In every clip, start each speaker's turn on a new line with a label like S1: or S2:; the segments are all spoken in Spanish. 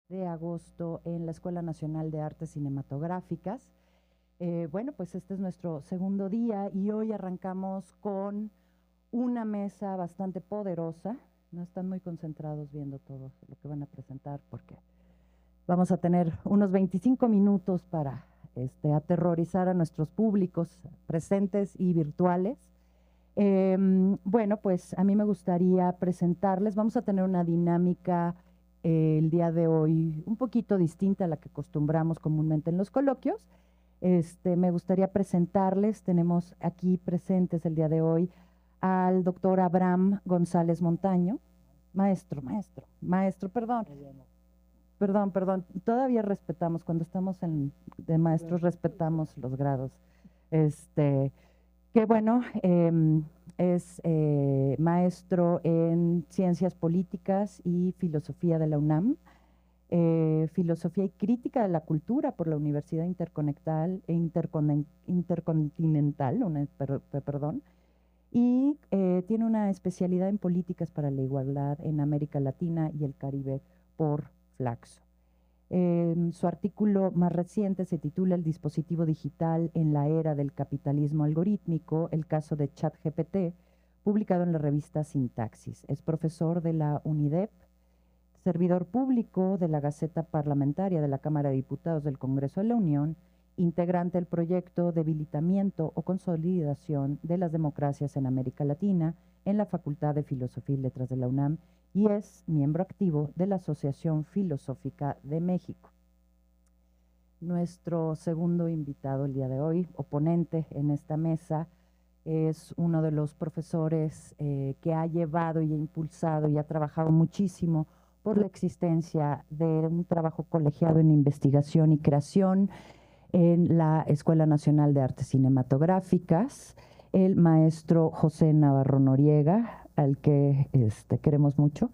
S1: de agosto en la Escuela Nacional de Artes Cinematográficas. Bueno, pues este es nuestro segundo día y hoy arrancamos con una mesa bastante poderosa. No están muy concentrados viendo todo lo que van a presentar porque vamos a tener unos 25 minutos para aterrorizar a nuestros públicos presentes y virtuales. Bueno, pues a mí me gustaría presentarles, vamos a tener una dinámica el día de hoy un poquito distinta a la que acostumbramos comúnmente en los coloquios. Me gustaría presentarles, tenemos aquí presentes el día de hoy al doctor Abraham González Montaño, maestro, perdón, todavía respetamos, cuando estamos de maestros respetamos los grados. Que bueno, es maestro en Ciencias Políticas y Filosofía de la UNAM, Filosofía y Crítica de la Cultura por la Universidad Intercontinental, perdón, y tiene una especialidad en Políticas para la Igualdad en América Latina y el Caribe por Flaxo. Su artículo más reciente se titula El dispositivo digital en la era del capitalismo algorítmico, el caso de ChatGPT, publicado en la revista Sintaxis. Es profesor de la UNIDEP, servidor público de la Gaceta Parlamentaria de la Cámara de Diputados del Congreso de la Unión, integrante del proyecto Debilitamiento o Consolidación de las Democracias en América Latina en la Facultad de Filosofía y Letras de la UNAM, y es miembro activo de la Asociación Filosófica de México. Nuestro segundo invitado el día de hoy, oponente en esta mesa, es uno de los profesores que ha llevado y ha impulsado y ha trabajado muchísimo por la existencia de un trabajo colegiado en investigación y creación en la Escuela Nacional de Artes Cinematográficas, el maestro José Navarro Noriega, al que queremos mucho.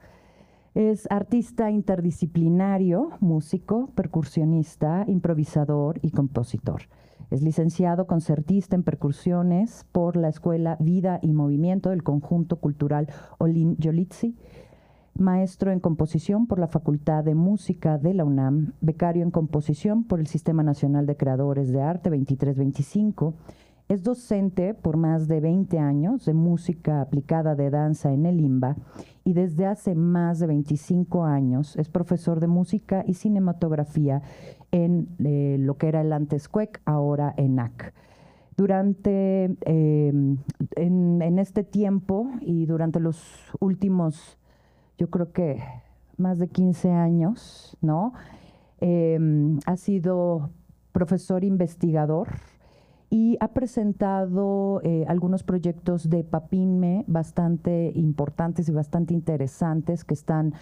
S1: Es artista interdisciplinario, músico, percusionista, improvisador y compositor. Es licenciado concertista en percusiones por la Escuela Vida y Movimiento del Conjunto Cultural Olin Yolitsi, maestro en composición por la Facultad de Música de la UNAM, becario en composición por el Sistema Nacional de Creadores de Arte 23-25, es docente por más de 20 años de música aplicada de danza en el IMBA y desde hace más de 25 años es profesor de música y cinematografía en lo que era el antes CUEC, ahora ENAC. Durante, en este tiempo y durante los últimos, yo creo que más de 15 años, ¿no? Ha sido profesor investigador y ha presentado algunos proyectos de PAPINME bastante importantes y bastante interesantes que están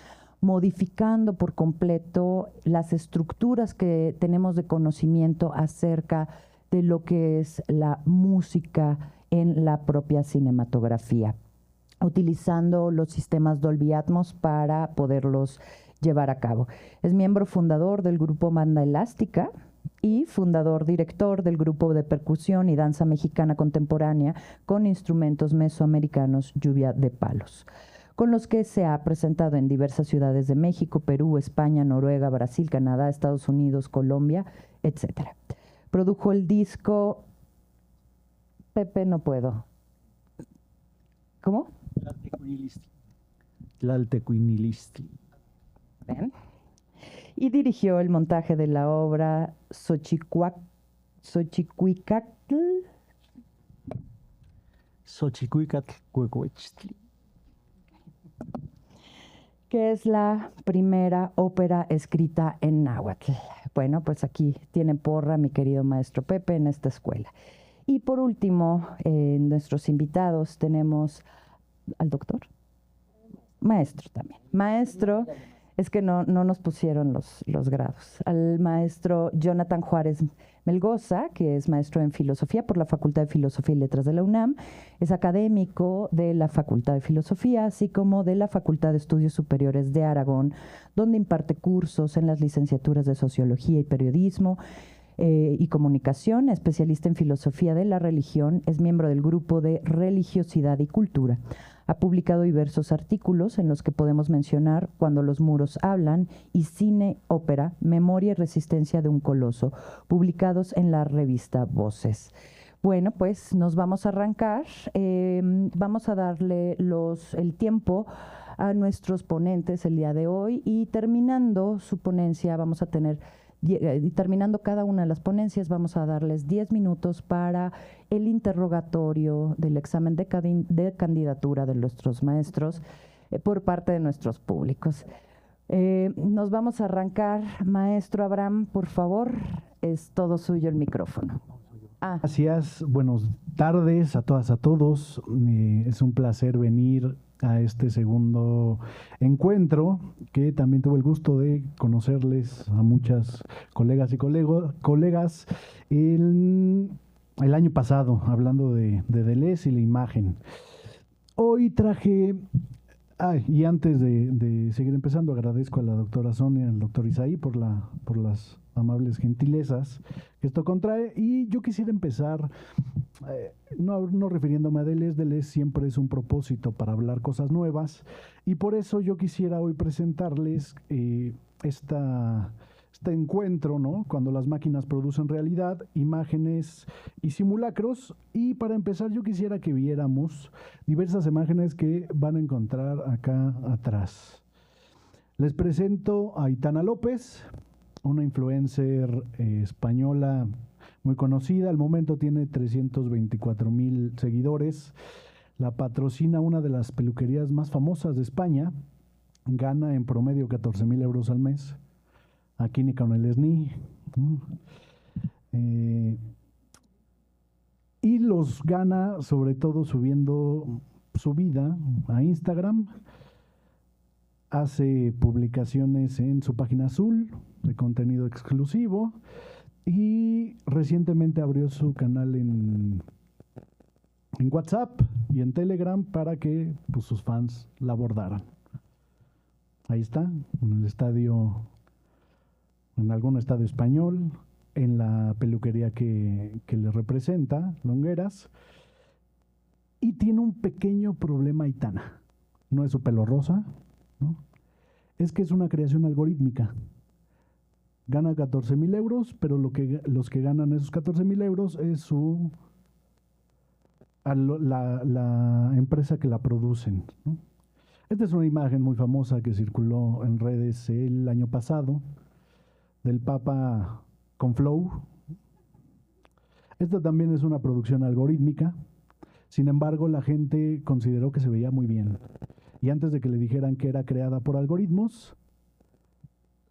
S1: modificando por completo las estructuras que tenemos de conocimiento acerca de lo que es la música en la propia cinematografía, utilizando los sistemas Dolby Atmos para poderlos llevar a cabo. Es miembro fundador del grupo Banda Elástica y fundador director del grupo de percusión y danza mexicana contemporánea con instrumentos mesoamericanos Lluvia de Palos, con los que se ha presentado en diversas ciudades de México, Perú, España, Noruega, Brasil, Canadá, Estados Unidos, Colombia, etc. Produjo el disco Pepe No Puedo. ¿Cómo?
S2: Tlaltecuinilistli.
S1: ¿Ven? Y dirigió el montaje de la obra Xochicuicatl,
S2: Xochicuicatl,
S1: que es la primera ópera escrita en náhuatl. Bueno, pues aquí tienen porra, mi querido maestro Pepe, en esta escuela. Y por último, nuestros invitados tenemos al doctor, maestro también, maestro. Es que no nos pusieron los grados. Al maestro Jonathan Juárez Melgoza, que es maestro en filosofía por la Facultad de Filosofía y Letras de la UNAM, es académico de la Facultad de Filosofía, así como de la Facultad de Estudios Superiores de Aragón, donde imparte cursos en las licenciaturas de Sociología y Periodismo, y Comunicación, especialista en filosofía de la religión, es miembro del grupo de Religiosidad y Cultura. Ha publicado diversos artículos en los que podemos mencionar Cuando los muros hablan y Cine Ópera, Memoria y Resistencia de un Coloso, publicados en la revista Voces. Bueno, pues nos vamos a arrancar. Vamos a darle el tiempo a nuestros ponentes el día de hoy y terminando su ponencia vamos a tener y terminando cada una de las ponencias, vamos a darles 10 minutos para el interrogatorio del examen de candidatura de nuestros maestros por parte de nuestros públicos. Nos vamos a arrancar. Maestro Abraham, por favor, es todo suyo el micrófono.
S2: Gracias, buenas tardes a todas, a todos. Es un placer venir a este segundo encuentro, que también tuve el gusto de conocerles a muchas colegas y colegas el año pasado, hablando de Deleuze y la imagen. Hoy traje, y antes de seguir empezando, agradezco a la doctora Sonia, al doctor Isaí por las amables gentilezas que esto contrae, y yo quisiera empezar no refiriéndome a Deleuze. Deleuze siempre es un propósito para hablar cosas nuevas, y por eso yo quisiera hoy presentarles este encuentro, ¿no? Cuando las máquinas producen realidad, imágenes y simulacros. Y para empezar yo quisiera que viéramos diversas imágenes que van a encontrar acá atrás. Les presento a Aitana López, una influencer española muy conocida. Al momento tiene 324,000 seguidores. La patrocina una de las peluquerías más famosas de España. Gana en promedio 14,000 euros al mes. Aquí ni con el SNI. Y los gana sobre todo subiendo su vida a Instagram. Hace publicaciones en su página azul de contenido exclusivo, y recientemente abrió su canal en WhatsApp y en Telegram para que pues, sus fans la abordaran. Ahí está, en algún estadio español, en la peluquería que le representa, Longueras, y tiene un pequeño problema Aitana. No es su pelo rosa, ¿no? Es que es una creación algorítmica. Gana 14,000 euros, pero los que ganan esos 14,000 euros es la empresa que la producen, ¿no? Esta es una imagen muy famosa que circuló en redes el año pasado, del Papa con Flow. Esta también es una producción algorítmica. Sin embargo, la gente consideró que se veía muy bien. Y antes de que le dijeran que era creada por algoritmos,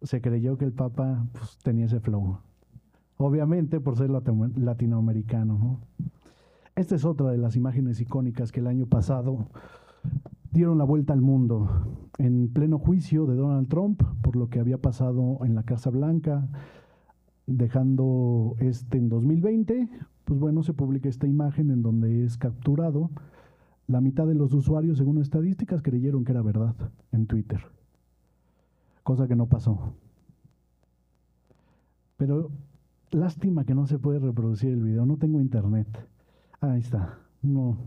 S2: se creyó que el Papa pues, tenía ese flow. Obviamente por ser latinoamericano, ¿no? Esta es otra de las imágenes icónicas que el año pasado dieron la vuelta al mundo. En pleno juicio de Donald Trump por lo que había pasado en la Casa Blanca, dejando en 2020, pues bueno, se publica esta imagen en donde es capturado. La mitad de los usuarios, según estadísticas, creyeron que era verdad en Twitter. Cosa que no pasó. Pero lástima que no se puede reproducir el video. No tengo internet. Ahí está. No.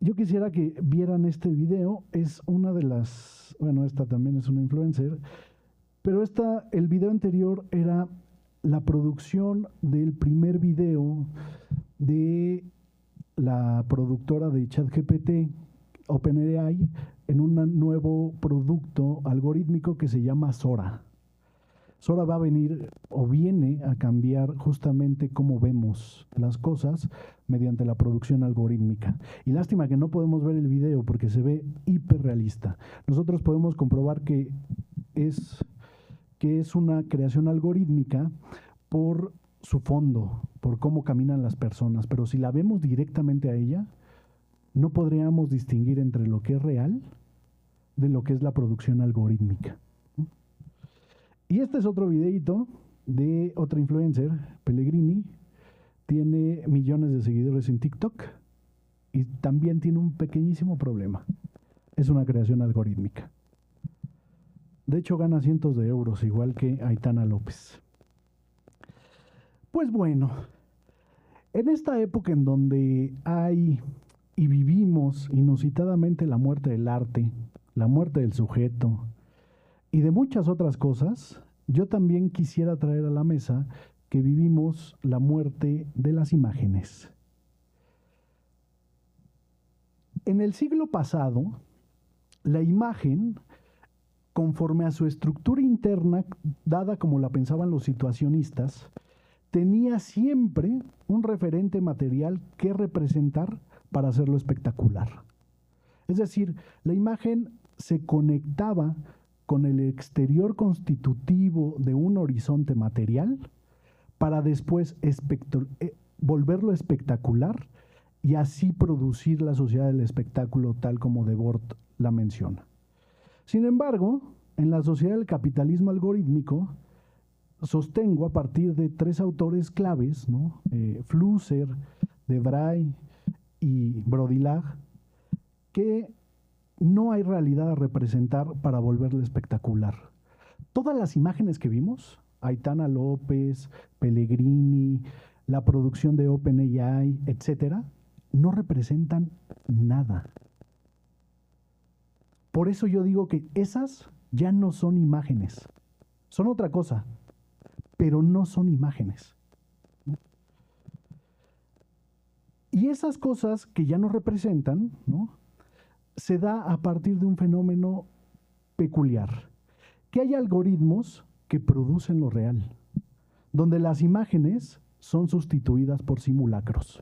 S2: Yo quisiera que vieran este video. Es una de las... Bueno, esta también es una influencer. Pero el video anterior era la producción del primer video de la productora de ChatGPT, OpenAI, en un nuevo producto algorítmico que se llama Sora. Sora va a venir o viene a cambiar justamente cómo vemos las cosas mediante la producción algorítmica. Y lástima que no podemos ver el video porque se ve hiperrealista. Nosotros podemos comprobar que es una creación algorítmica por su fondo, por cómo caminan las personas, pero si la vemos directamente a ella, no podríamos distinguir entre lo que es real de lo que es la producción algorítmica. Y este es otro videito de otra influencer, Pellegrini. Tiene millones de seguidores en TikTok y también tiene un pequeñísimo problema. Es una creación algorítmica. De hecho, gana cientos de euros, igual que Aitana López. Pues bueno, en esta época en donde hay y vivimos inusitadamente la muerte del arte, la muerte del sujeto y de muchas otras cosas, yo también quisiera traer a la mesa que vivimos la muerte de las imágenes. En el siglo pasado, la imagen, conforme a su estructura interna, dada como la pensaban los situacionistas, tenía siempre un referente material que representar para hacerlo espectacular. Es decir, la imagen se conectaba con el exterior constitutivo de un horizonte material para después volverlo espectacular y así producir la sociedad del espectáculo tal como Debord la menciona. Sin embargo, en la sociedad del capitalismo algorítmico, sostengo a partir de tres autores claves, ¿no? Flusser, Debray y Baudrillard, que no hay realidad a representar para volverla espectacular. Todas las imágenes que vimos, Aitana López, Pellegrini, la producción de OpenAI, etcétera, no representan nada. Por eso yo digo que esas ya no son imágenes, son otra cosa, pero no son imágenes. Y esas cosas que ya no representan, ¿no?, se da a partir de un fenómeno peculiar, que hay algoritmos que producen lo real, donde las imágenes son sustituidas por simulacros.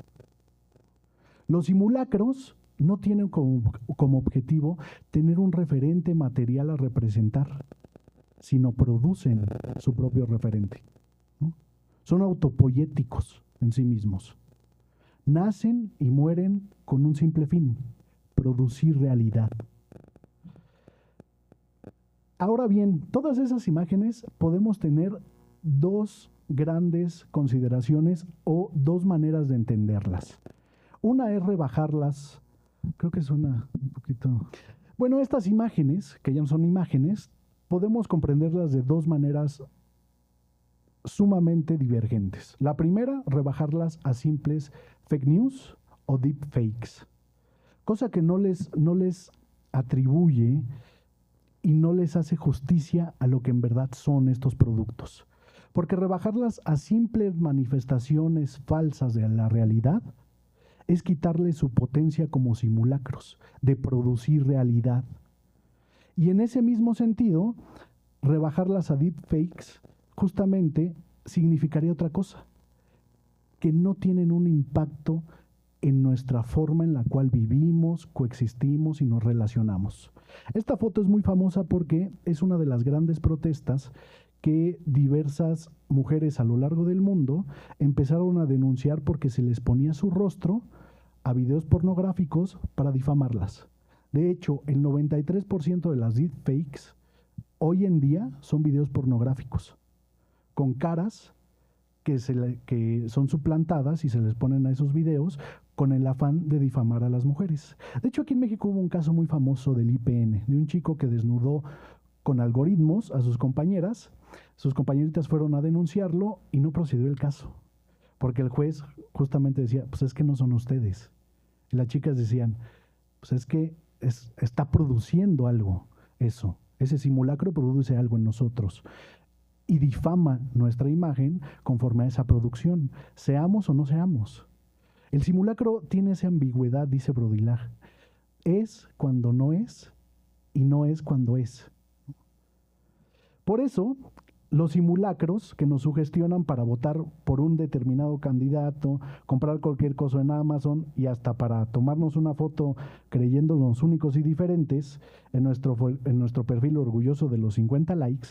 S2: Los simulacros no tienen como objetivo tener un referente material a representar, sino producen su propio referente, ¿no? Son autopoéticos en sí mismos. Nacen y mueren con un simple fin: producir realidad. Ahora bien, todas esas imágenes podemos tener dos grandes consideraciones o dos maneras de entenderlas. Una es rebajarlas, creo que suena un poquito... Bueno, estas imágenes, que ya no son imágenes, podemos comprenderlas de dos maneras sumamente divergentes. La primera, rebajarlas a simples fake news o deepfakes, cosa que no les atribuye y no les hace justicia a lo que en verdad son estos productos. Porque rebajarlas a simples manifestaciones falsas de la realidad es quitarle su potencia como simulacros, de producir realidad. Y en ese mismo sentido, rebajarlas a deepfakes justamente significaría otra cosa, que no tienen un impacto en nuestra forma en la cual vivimos, coexistimos y nos relacionamos. Esta foto es muy famosa porque es una de las grandes protestas que diversas mujeres a lo largo del mundo empezaron a denunciar porque se les ponía su rostro a videos pornográficos para difamarlas. De hecho, el 93% de las deepfakes hoy en día son videos pornográficos, con caras que son suplantadas y se les ponen a esos videos con el afán de difamar a las mujeres. De hecho, aquí en México hubo un caso muy famoso del IPN, de un chico que desnudó con algoritmos a sus compañeras. Sus compañeritas fueron a denunciarlo y no procedió el caso, porque el juez justamente decía, pues es que no son ustedes. Y las chicas decían, pues es que está produciendo algo eso. Ese simulacro produce algo en nosotros y difama nuestra imagen conforme a esa producción, seamos o no seamos. El simulacro tiene esa ambigüedad, dice Baudrillard. Es cuando no es y no es cuando es. Por eso, los simulacros que nos sugestionan para votar por un determinado candidato, comprar cualquier cosa en Amazon y hasta para tomarnos una foto creyéndonos únicos y diferentes en nuestro perfil orgulloso de los 50 likes,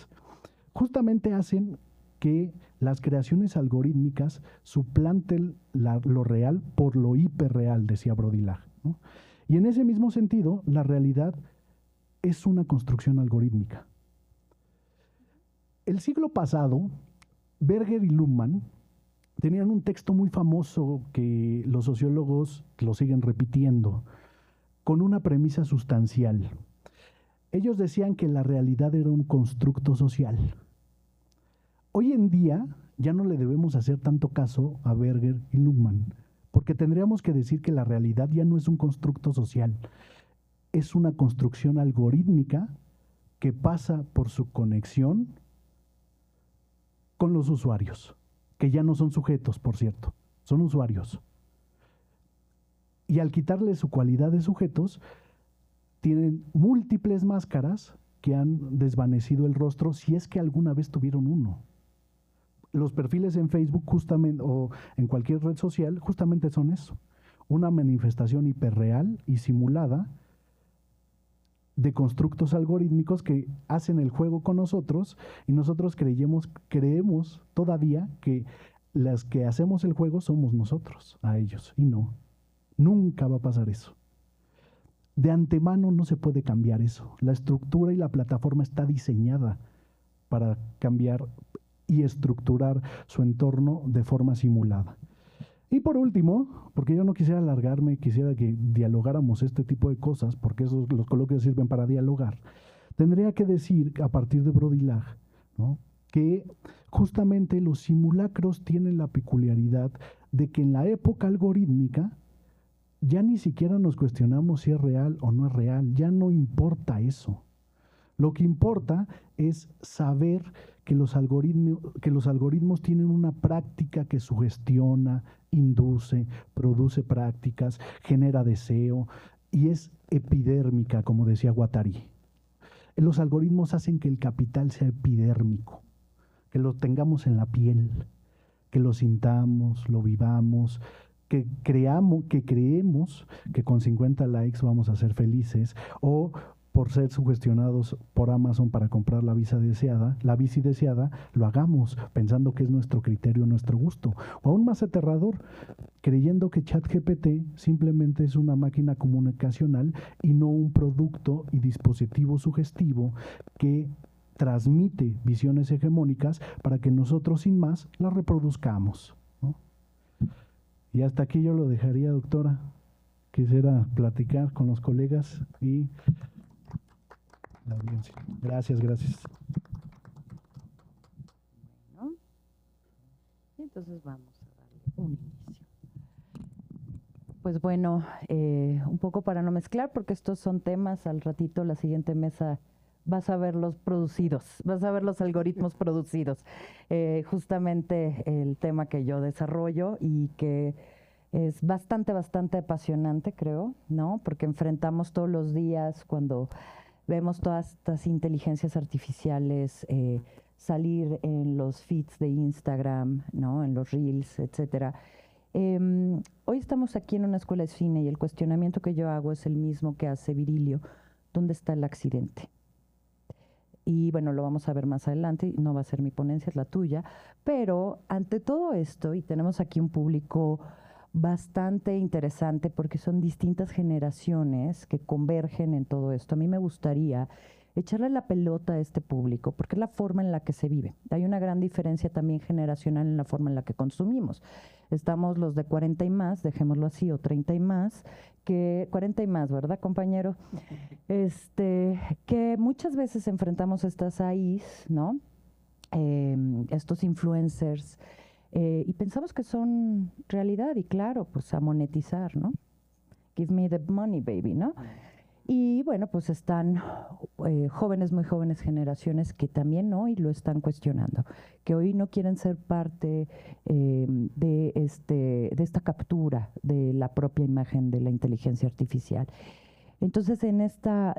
S2: justamente hacen que las creaciones algorítmicas suplanten lo real por lo hiperreal, decía Baudrillard, ¿no? Y en ese mismo sentido, la realidad es una construcción algorítmica. El siglo pasado, Berger y Luhmann tenían un texto muy famoso que los sociólogos lo siguen repitiendo, con una premisa sustancial. Ellos decían que la realidad era un constructo social. Hoy en día, ya no le debemos hacer tanto caso a Berger y Luhmann, porque tendríamos que decir que la realidad ya no es un constructo social, es una construcción algorítmica que pasa por su conexión con los usuarios, que ya no son sujetos, por cierto, son usuarios. Y al quitarle su cualidad de sujetos, tienen múltiples máscaras que han desvanecido el rostro, si es que alguna vez tuvieron uno. Los perfiles en Facebook justamente, o en cualquier red social, justamente son eso, una manifestación hiperreal y simulada de constructos algorítmicos que hacen el juego con nosotros, y nosotros creemos todavía que las que hacemos el juego somos nosotros a ellos, y no, nunca va a pasar eso. De antemano no se puede cambiar eso. La estructura y la plataforma está diseñada para cambiar y estructurar su entorno de forma simulada. Y por último, porque yo no quisiera alargarme, quisiera que dialogáramos este tipo de cosas, porque los coloquios sirven para dialogar, tendría que decir, a partir de Brodilag, ¿no?, que justamente los simulacros tienen la peculiaridad de que en la época algorítmica ya ni siquiera nos cuestionamos si es real o no es real, ya no importa eso. Lo que importa es saber que los algoritmos tienen una práctica que sugestiona, induce, produce prácticas, genera deseo y es epidérmica, como decía Guattari. Los algoritmos hacen que el capital sea epidérmico, que lo tengamos en la piel, que lo sintamos, lo vivamos, que creemos que con 50 likes vamos a ser felices, o por ser sugestionados por Amazon para comprar la bici deseada, lo hagamos pensando que es nuestro criterio, nuestro gusto. O aún más aterrador, creyendo que ChatGPT simplemente es una máquina comunicacional y no un producto y dispositivo sugestivo que transmite visiones hegemónicas para que nosotros sin más las reproduzcamos, ¿no? Y hasta aquí yo lo dejaría, doctora. Quisiera platicar con los colegas y la audiencia. Gracias.
S1: Bueno, entonces vamos a darle un inicio. Pues bueno, un poco para no mezclar, porque estos son temas, al ratito la siguiente mesa vas a ver los producidos, vas a ver los algoritmos producidos. Justamente el tema que yo desarrollo y que es bastante apasionante, creo, ¿no? Porque enfrentamos todos los días cuando vemos todas estas inteligencias artificiales salir en los feeds de Instagram, ¿no?, en los reels, etcétera. Hoy estamos aquí en una escuela de cine y el cuestionamiento que yo hago es el mismo que hace Virilio. ¿Dónde está el accidente? Y bueno, lo vamos a ver más adelante, no va a ser mi ponencia, es la tuya, pero ante todo esto, y tenemos aquí un público bastante interesante porque son distintas generaciones que convergen en todo esto. A mí me gustaría echarle la pelota a este público porque es la forma en la que se vive. Hay una gran diferencia también generacional en la forma en la que consumimos. Estamos los de 40 y más, dejémoslo así, o 30 y más, que 40 y más, ¿verdad, compañero? Que muchas veces enfrentamos estas AIs, ¿no? Estos influencers, y pensamos que son realidad, y claro, pues a monetizar, ¿no? Give me the money, baby, ¿no? Y bueno, pues están jóvenes, muy jóvenes generaciones que también hoy lo están cuestionando, que hoy no quieren ser parte de esta captura de la propia imagen de la inteligencia artificial. Entonces, en esta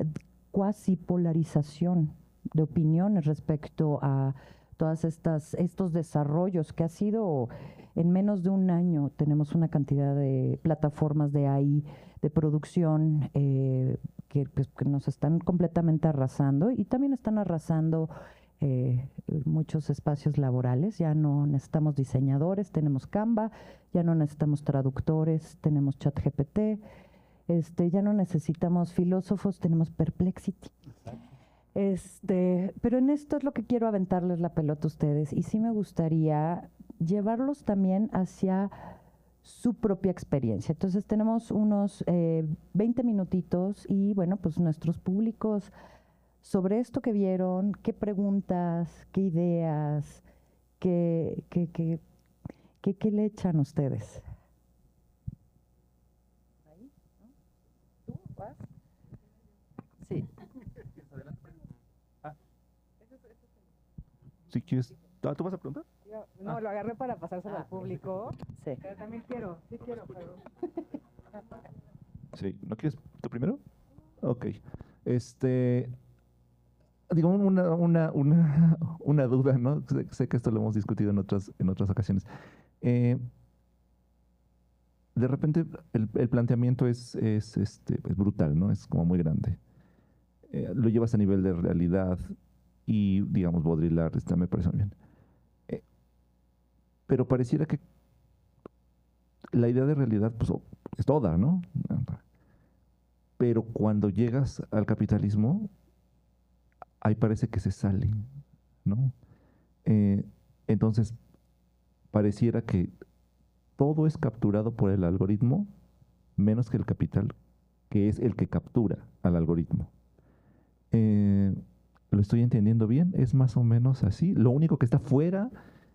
S1: cuasi polarización de opiniones respecto a todas estos desarrollos que ha sido en menos de un año, tenemos una cantidad de plataformas de AI, de producción, que nos están completamente arrasando y también están arrasando muchos espacios laborales. Ya no necesitamos diseñadores, tenemos Canva, ya no necesitamos traductores, tenemos ChatGPT, ya no necesitamos filósofos, tenemos Perplexity. Pero en esto es lo que quiero aventarles la pelota a ustedes, y sí me gustaría llevarlos también hacia su propia experiencia. Entonces tenemos unos 20 minutitos y bueno, pues nuestros públicos sobre esto que vieron, qué preguntas, qué ideas, ¿Qué le echan ustedes? ¿Ahí? ¿No? ¿Tú vas? Sí.
S3: Si quieres, ¿tú vas a preguntar?
S4: No, lo agarré para pasárselo al público.
S1: Sí.
S4: Pero también quiero, pero...
S3: Sí, ¿no quieres tú primero? Ok. Digo, una duda, ¿no? Sé que esto lo hemos discutido en otras ocasiones. De repente el planteamiento es brutal, ¿no? Es como muy grande. Lo llevas a nivel de realidad y, digamos, Baudrillard, me parece muy bien. Pero pareciera que la idea de realidad pues, es toda, ¿no? Pero cuando llegas al capitalismo, ahí parece que se sale, ¿no? Entonces, pareciera que todo es capturado por el algoritmo, menos que el capital, que es el que captura al algoritmo. ¿Lo estoy entendiendo bien? Es más o menos así. Lo único que está fuera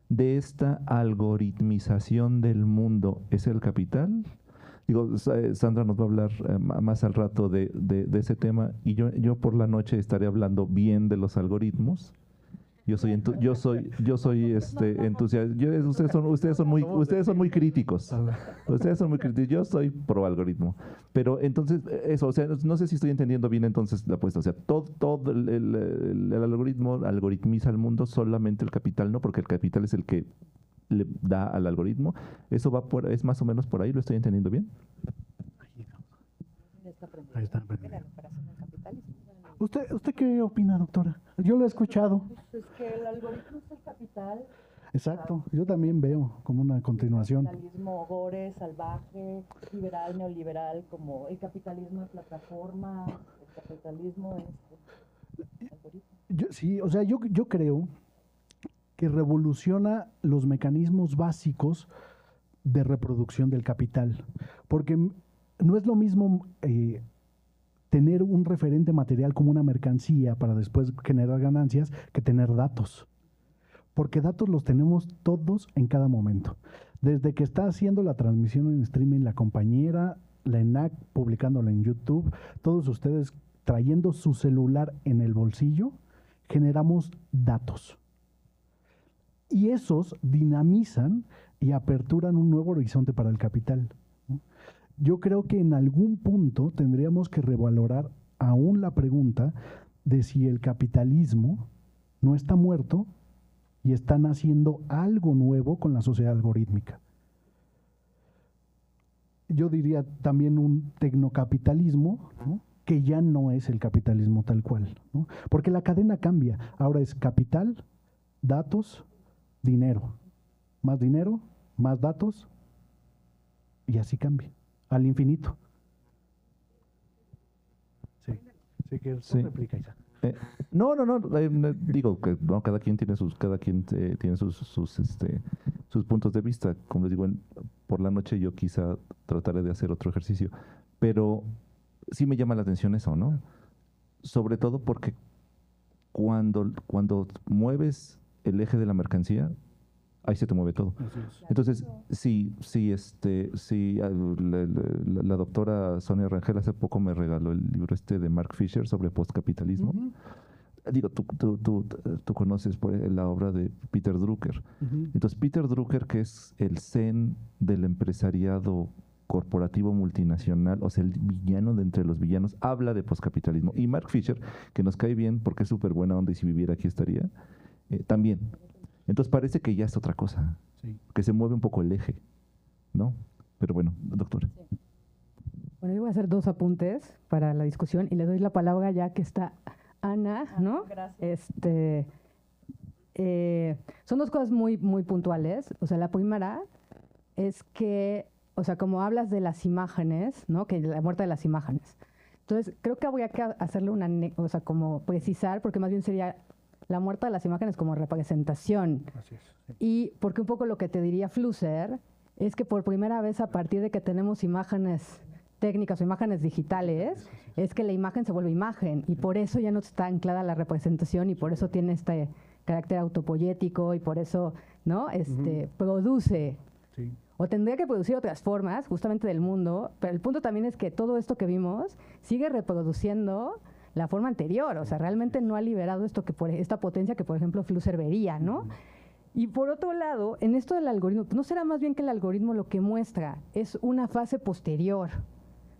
S3: de esta algoritmización del mundo es el capital. Digo, Sandra nos va a hablar más al rato de ese tema y yo por la noche estaré hablando bien de los algoritmos. Yo soy entusiasta. Ustedes son muy críticos. Ustedes son muy críticos. Yo soy pro algoritmo. Pero entonces, eso, o sea, no sé si estoy entendiendo bien entonces la apuesta. O sea, todo el algoritmo algoritmiza el mundo, solamente el capital no, porque el capital es el que le da al algoritmo. Eso es más o menos por ahí, ¿lo estoy entendiendo bien?
S2: Ahí está aprendiendo. ¿Usted qué opina, doctora? Yo lo he escuchado.
S1: Pues es que el algoritmo es el capital.
S2: Exacto, yo también veo como una continuación.
S1: El capitalismo gore, salvaje, liberal, neoliberal, como el capitalismo de plataforma, el capitalismo es algoritmo.
S2: Sí, o sea, yo creo que revoluciona los mecanismos básicos de reproducción del capital, porque no es lo mismo tener un referente material como una mercancía para después generar ganancias que tener datos. Porque datos los tenemos todos en cada momento. Desde que está haciendo la transmisión en streaming la compañera, la ENAC publicándola en YouTube, todos ustedes trayendo su celular en el bolsillo, generamos datos. Y esos dinamizan y aperturan un nuevo horizonte para el capital, ¿no? Yo creo que en algún punto tendríamos que revalorar aún la pregunta de si el capitalismo no está muerto y están haciendo algo nuevo con la sociedad algorítmica. Yo diría también un tecnocapitalismo, ¿no? Que ya no es el capitalismo tal cual, ¿no? Porque la cadena cambia. Ahora es capital, datos, dinero, más datos, y así cambia, al infinito. Sí, que eso
S3: Sí.
S2: replica, Isa.
S3: No, digo que no, cada quien tiene sus puntos de vista. Como les digo, por la noche yo quizá trataré de hacer otro ejercicio, pero sí me llama la atención eso, ¿no? Sobre todo porque cuando mueves el eje de la mercancía, ahí se te mueve todo. Entonces, la doctora Sonia Rangel hace poco me regaló el libro de Mark Fisher sobre postcapitalismo.
S2: Uh-huh.
S3: Digo, tú conoces la obra de Peter Drucker.
S2: Uh-huh.
S3: Entonces, Peter Drucker, que es el zen del empresariado corporativo multinacional, o sea, el villano de entre los villanos, habla de postcapitalismo. Y Mark Fisher, que nos cae bien porque es súper buena onda y si viviera aquí estaría, también. Entonces parece que ya es otra cosa,
S2: Sí.
S3: que se mueve un poco el eje, ¿no? Pero bueno, doctora.
S1: Sí.
S4: Bueno, yo voy a hacer 2 apuntes para la discusión y le doy la palabra ya que está Ana, ¿no?
S1: Gracias.
S4: Son 2 cosas muy, muy puntuales. O sea, la primera es que, o sea, como hablas de las imágenes, ¿no? Que la muerte de las imágenes. Entonces, creo que habría que hacerle o sea, como precisar, porque más bien sería la muerte de las imágenes como representación.
S2: Así es. Sí.
S4: Y porque un poco lo que te diría Flusser es que por primera vez a partir de que tenemos imágenes técnicas o imágenes digitales, es que la imagen se vuelve imagen y por eso ya no está anclada la representación y por eso tiene carácter autopoyético y por eso, ¿no? Produce.
S2: Sí.
S4: O tendría que producir otras formas, justamente del mundo, pero el punto también es que todo esto que vimos sigue reproduciendo la forma anterior, o sea, realmente no ha liberado esta potencia que, por ejemplo, Flusser vería, ¿no? Y por otro lado, en esto del algoritmo, ¿no será más bien que el algoritmo lo que muestra es una fase posterior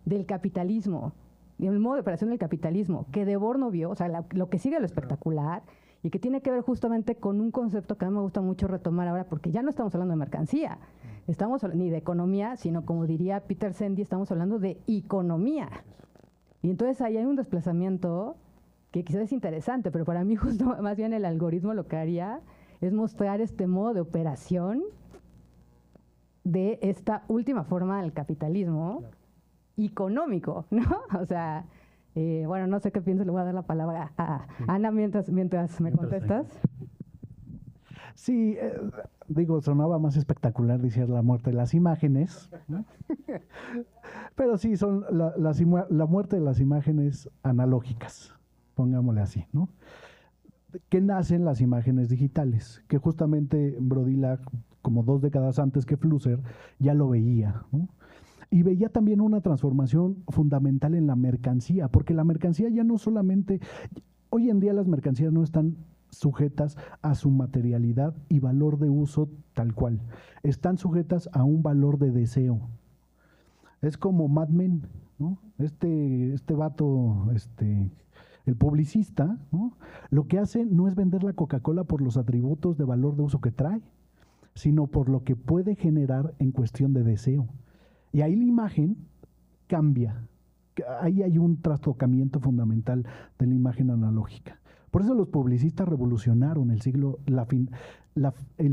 S4: del capitalismo, del modo de operación del capitalismo, que Debord no vio, o sea, lo que sigue lo espectacular, y que tiene que ver justamente con un concepto que a mí me gusta mucho retomar ahora, porque ya no estamos hablando de mercancía, ni de economía, sino como diría Peter Sendy, estamos hablando de economía. Y entonces ahí hay un desplazamiento que quizás es interesante, pero para mí justo más bien el algoritmo lo que haría es mostrar este modo de operación de esta última forma del capitalismo económico, ¿no? O sea, bueno, no sé qué pienso, le voy a dar la palabra a Ana mientras me contestas.
S2: Sí, digo, sonaba más espectacular decir la muerte de las imágenes, ¿no? Pero sí, son la muerte de las imágenes analógicas, pongámosle así, ¿no? Que nacen las imágenes digitales, que justamente Brodila, como 2 décadas antes que Flusser, ya lo veía, ¿no? Y veía también una transformación fundamental en la mercancía, porque la mercancía ya no solamente, hoy en día las mercancías no están sujetas a su materialidad y valor de uso tal cual, están sujetas a un valor de deseo. Es como Mad Men, ¿no? Este vato, el publicista, ¿no? Lo que hace no es vender la Coca-Cola por los atributos de valor de uso que trae, sino por lo que puede generar en cuestión de deseo. Y ahí la imagen cambia. Ahí hay un trastocamiento fundamental de la imagen analógica. Por eso los publicistas revolucionaron el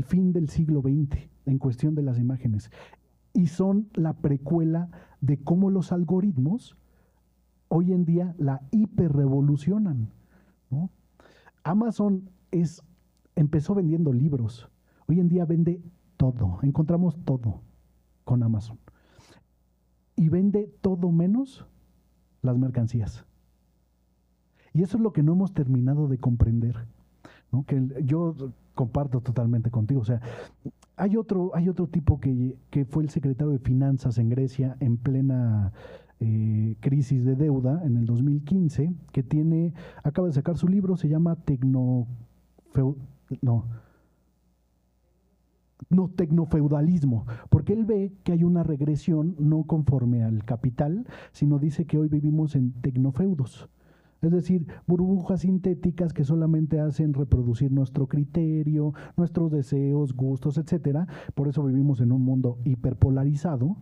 S2: fin del siglo XX en cuestión de las imágenes. Y son la precuela de cómo los algoritmos hoy en día la hiperrevolucionan, ¿no? Amazon empezó vendiendo libros. Hoy en día vende todo. Encontramos todo con Amazon. Y vende todo menos las mercancías. Y eso es lo que no hemos terminado de comprender, ¿no? Que yo comparto totalmente contigo. O sea, hay otro tipo que fue el secretario de Finanzas en Grecia en plena crisis de deuda en el 2015, que acaba de sacar su libro, se llama tecnofeudalismo, porque él ve que hay una regresión no conforme al capital, sino dice que hoy vivimos en tecnofeudos. Es decir, burbujas sintéticas que solamente hacen reproducir nuestro criterio, nuestros deseos, gustos, etcétera. Por eso vivimos en un mundo hiperpolarizado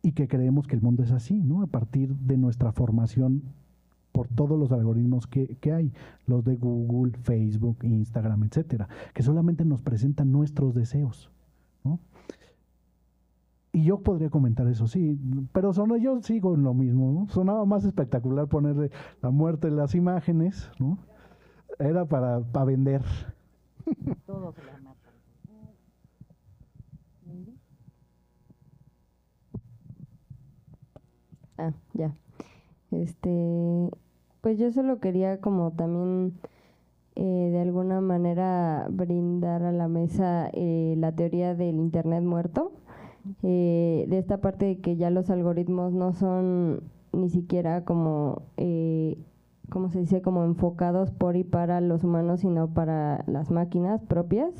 S2: y que creemos que el mundo es así, ¿no? A partir de nuestra formación por todos los algoritmos que hay, los de Google, Facebook, Instagram, etcétera, que solamente nos presentan nuestros deseos, ¿no? Y yo podría comentar eso, sí, pero yo sigo en lo mismo, ¿no? Sonaba más espectacular ponerle la muerte de las imágenes, ¿no? Era para vender.
S1: Todo se la matan.
S5: Ya. Pues yo solo quería como también de alguna manera brindar a la mesa la teoría del Internet muerto, de esta parte de que ya los algoritmos no son ni siquiera como, ¿cómo se dice?, como enfocados por y para los humanos, sino para las máquinas propias.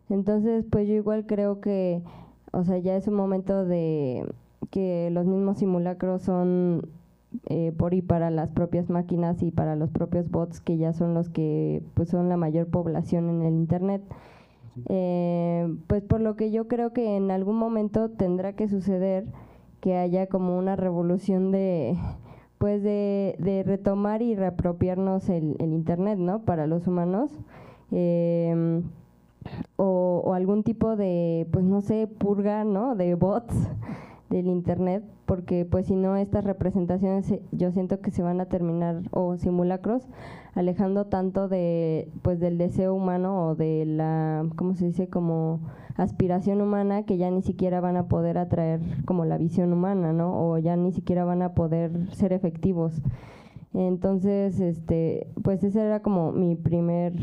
S5: Entonces, pues yo igual creo que, o sea, ya es un momento de que los mismos simulacros son por y para las propias máquinas y para los propios bots, que ya son los que pues son la mayor población en el Internet. Pues por lo que yo creo que en algún momento tendrá que suceder que haya como una revolución de retomar y reapropiarnos el Internet, ¿no? Para los humanos, o algún tipo de, pues no sé, purga, ¿no? De bots del Internet, porque pues si no, estas representaciones yo siento que se van a terminar, o simulacros, alejando tanto de pues del deseo humano o de la, ¿cómo se dice?, como aspiración humana, que ya ni siquiera van a poder atraer como la visión humana, ¿no? O ya ni siquiera van a poder ser efectivos. Entonces, pues ese era como mi primer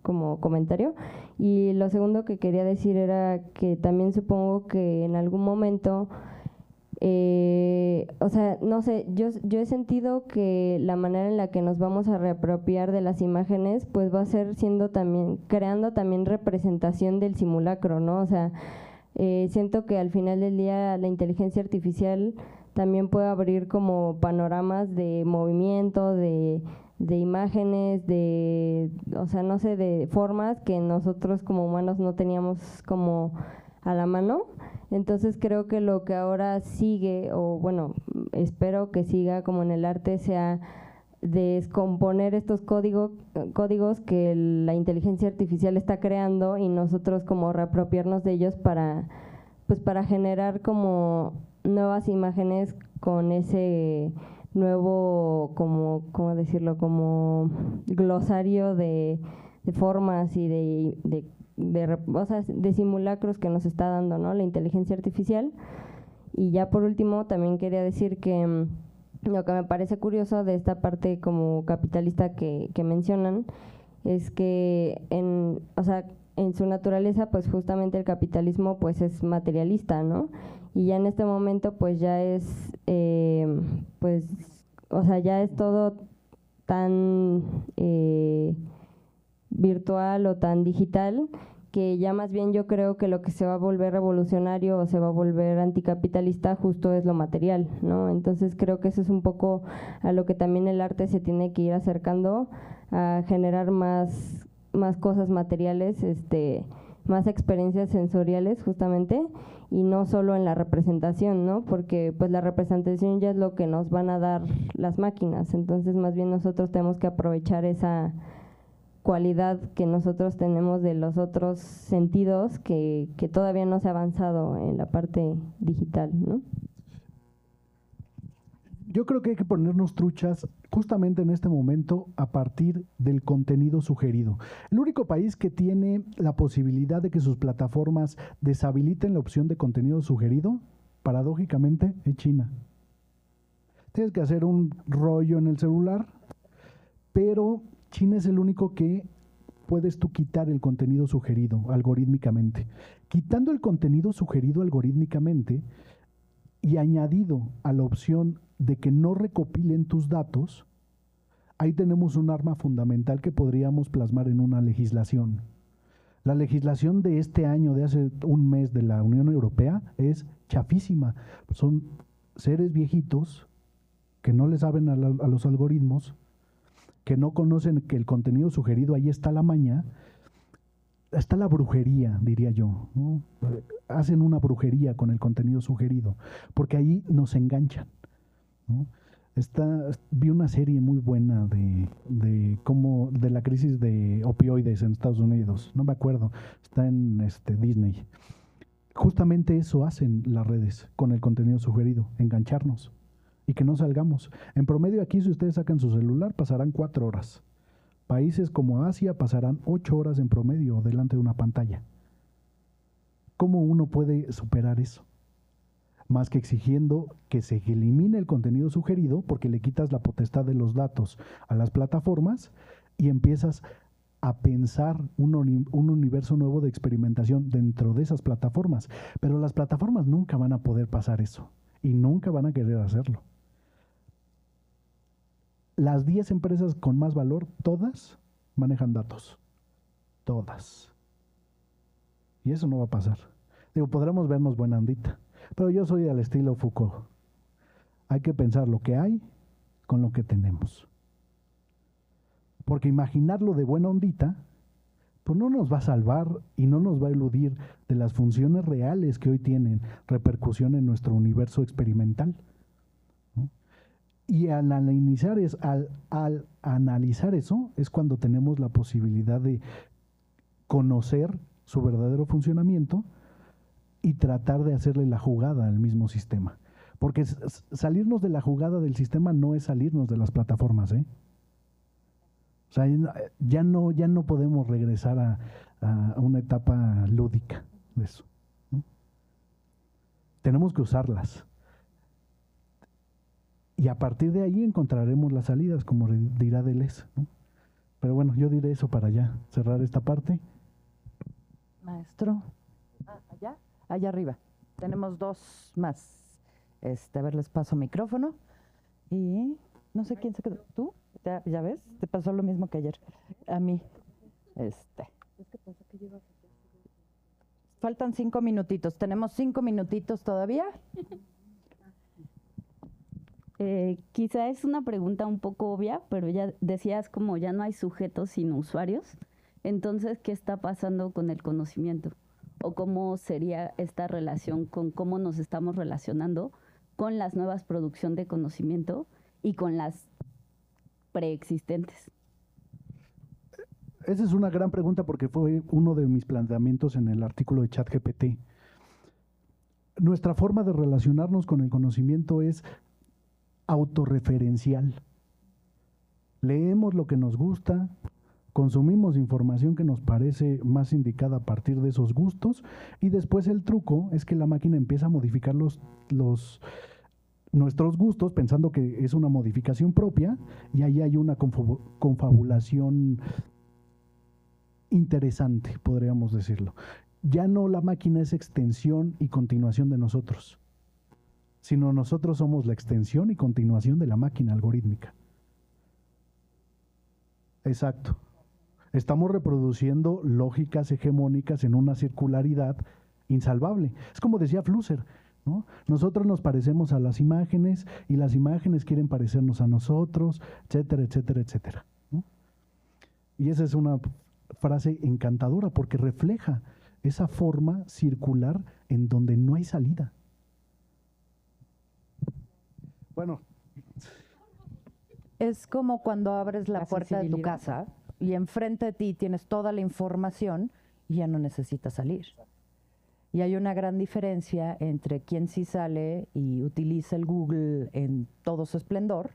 S5: como comentario. Y lo segundo que quería decir era que también supongo que en algún momento, o sea, no sé, yo he sentido que la manera en la que nos vamos a reapropiar de las imágenes, pues va a ser siendo también, creando también representación del simulacro, ¿no? O sea, siento que al final del día la inteligencia artificial también puede abrir como panoramas de movimiento, de imágenes, o sea, no sé, de formas que nosotros como humanos no teníamos como a la mano. Entonces creo que lo que ahora sigue, o bueno, espero que siga como en el arte, sea descomponer estos códigos que la inteligencia artificial está creando y nosotros como reapropiarnos de ellos para generar como nuevas imágenes con ese nuevo, como, ¿cómo decirlo? Como glosario de formas y o sea, de simulacros que nos está dando, ¿no?, la inteligencia artificial. Y ya por último también quería decir que lo que me parece curioso de esta parte como capitalista que mencionan es que o sea, en su naturaleza pues justamente el capitalismo pues es materialista, ¿no? Y ya en este momento pues ya es pues, o sea, ya es todo tan virtual o tan digital, que ya más bien yo creo que lo que se va a volver revolucionario o se va a volver anticapitalista justo es lo material, ¿no? Entonces creo que eso es un poco a lo que también el arte se tiene que ir acercando, a generar más cosas materiales, más experiencias sensoriales justamente, y no solo en la representación, ¿no? Porque pues la representación ya es lo que nos van a dar las máquinas, entonces más bien nosotros tenemos que aprovechar esa cualidad que nosotros tenemos de los otros sentidos que todavía no se ha avanzado en la parte digital, ¿no?
S2: Yo creo que hay que ponernos truchas justamente en este momento a partir del contenido sugerido. El único país que tiene la posibilidad de que sus plataformas deshabiliten la opción de contenido sugerido, paradójicamente, es China. Tienes que hacer un rollo en el celular, pero China es el único que puedes tú quitar el contenido sugerido algorítmicamente. Quitando el contenido sugerido algorítmicamente y añadido a la opción de que no recopilen tus datos, ahí tenemos un arma fundamental que podríamos plasmar en una legislación. La legislación de este año, de hace un mes, de la Unión Europea, es chafísima. Son seres viejitos que no le saben a los algoritmos, que no conocen que el contenido sugerido, ahí está la maña, está la brujería, diría yo, ¿no? Hacen una brujería con el contenido sugerido, porque ahí nos enganchan, ¿no? Vi una serie muy buena de la crisis de opioides en Estados Unidos, no me acuerdo, está en Disney. Justamente eso hacen las redes con el contenido sugerido, engancharnos y que no salgamos. En promedio aquí, si ustedes sacan su celular, pasarán 4 horas. Países como Asia pasarán 8 horas en promedio delante de una pantalla. ¿Cómo uno puede superar eso? Más que exigiendo que se elimine el contenido sugerido, porque le quitas la potestad de los datos a las plataformas y empiezas a pensar un universo nuevo de experimentación dentro de esas plataformas. Pero las plataformas nunca van a poder pasar eso y nunca van a querer hacerlo. Las 10 empresas con más valor, todas manejan datos. Todas. Y eso no va a pasar. Digo, podremos vernos buena ondita, pero yo soy al estilo Foucault. Hay que pensar lo que hay con lo que tenemos. Porque imaginarlo de buena ondita, pues no nos va a salvar y no nos va a eludir de las funciones reales que hoy tienen repercusión en nuestro universo experimental. Y al analizar eso es cuando tenemos la posibilidad de conocer su verdadero funcionamiento y tratar de hacerle la jugada al mismo sistema. Porque salirnos de la jugada del sistema no es salirnos de las plataformas, ¿eh? O sea, ya no podemos regresar a una etapa lúdica de eso, ¿no? Tenemos que usarlas. Y a partir de ahí encontraremos las salidas, como dirá Deleuze, ¿no? Pero bueno, yo diré eso para ya cerrar esta parte.
S1: Maestro. Allá arriba. Tenemos dos más. A ver, les paso micrófono. Y no sé quién se quedó. ¿Tú? ¿Ya ves? Te pasó lo mismo que ayer. A mí. Faltan 5 minutitos. ¿Tenemos 5 minutitos todavía?
S6: Quizá es una pregunta un poco obvia, pero ya decías como ya no hay sujetos sino usuarios. Entonces, ¿qué está pasando con el conocimiento? ¿O cómo sería esta relación con cómo nos estamos relacionando con las nuevas producciones de conocimiento y con las preexistentes?
S2: Esa es una gran pregunta porque fue uno de mis planteamientos en el artículo de ChatGPT. Nuestra forma de relacionarnos con el conocimiento es autorreferencial. Leemos lo que nos gusta, consumimos información que nos parece más indicada a partir de esos gustos y después el truco es que la máquina empieza a modificar nuestros gustos pensando que es una modificación propia y ahí hay una confabulación interesante, podríamos decirlo. Ya no la máquina es extensión y continuación de nosotros, sino nosotros somos la extensión y continuación de la máquina algorítmica. Exacto. Estamos reproduciendo lógicas hegemónicas en una circularidad insalvable. Es como decía Flusser, ¿no? Nosotros nos parecemos a las imágenes y las imágenes quieren parecernos a nosotros, etcétera, etcétera, etcétera, ¿no? Y esa es una frase encantadora porque refleja esa forma circular en donde no hay salida. Bueno.
S1: Es como cuando abres la puerta de tu casa y enfrente de ti tienes toda la información y ya no necesitas salir. Y hay una gran diferencia entre quien sí sale y utiliza el Google en todo su esplendor,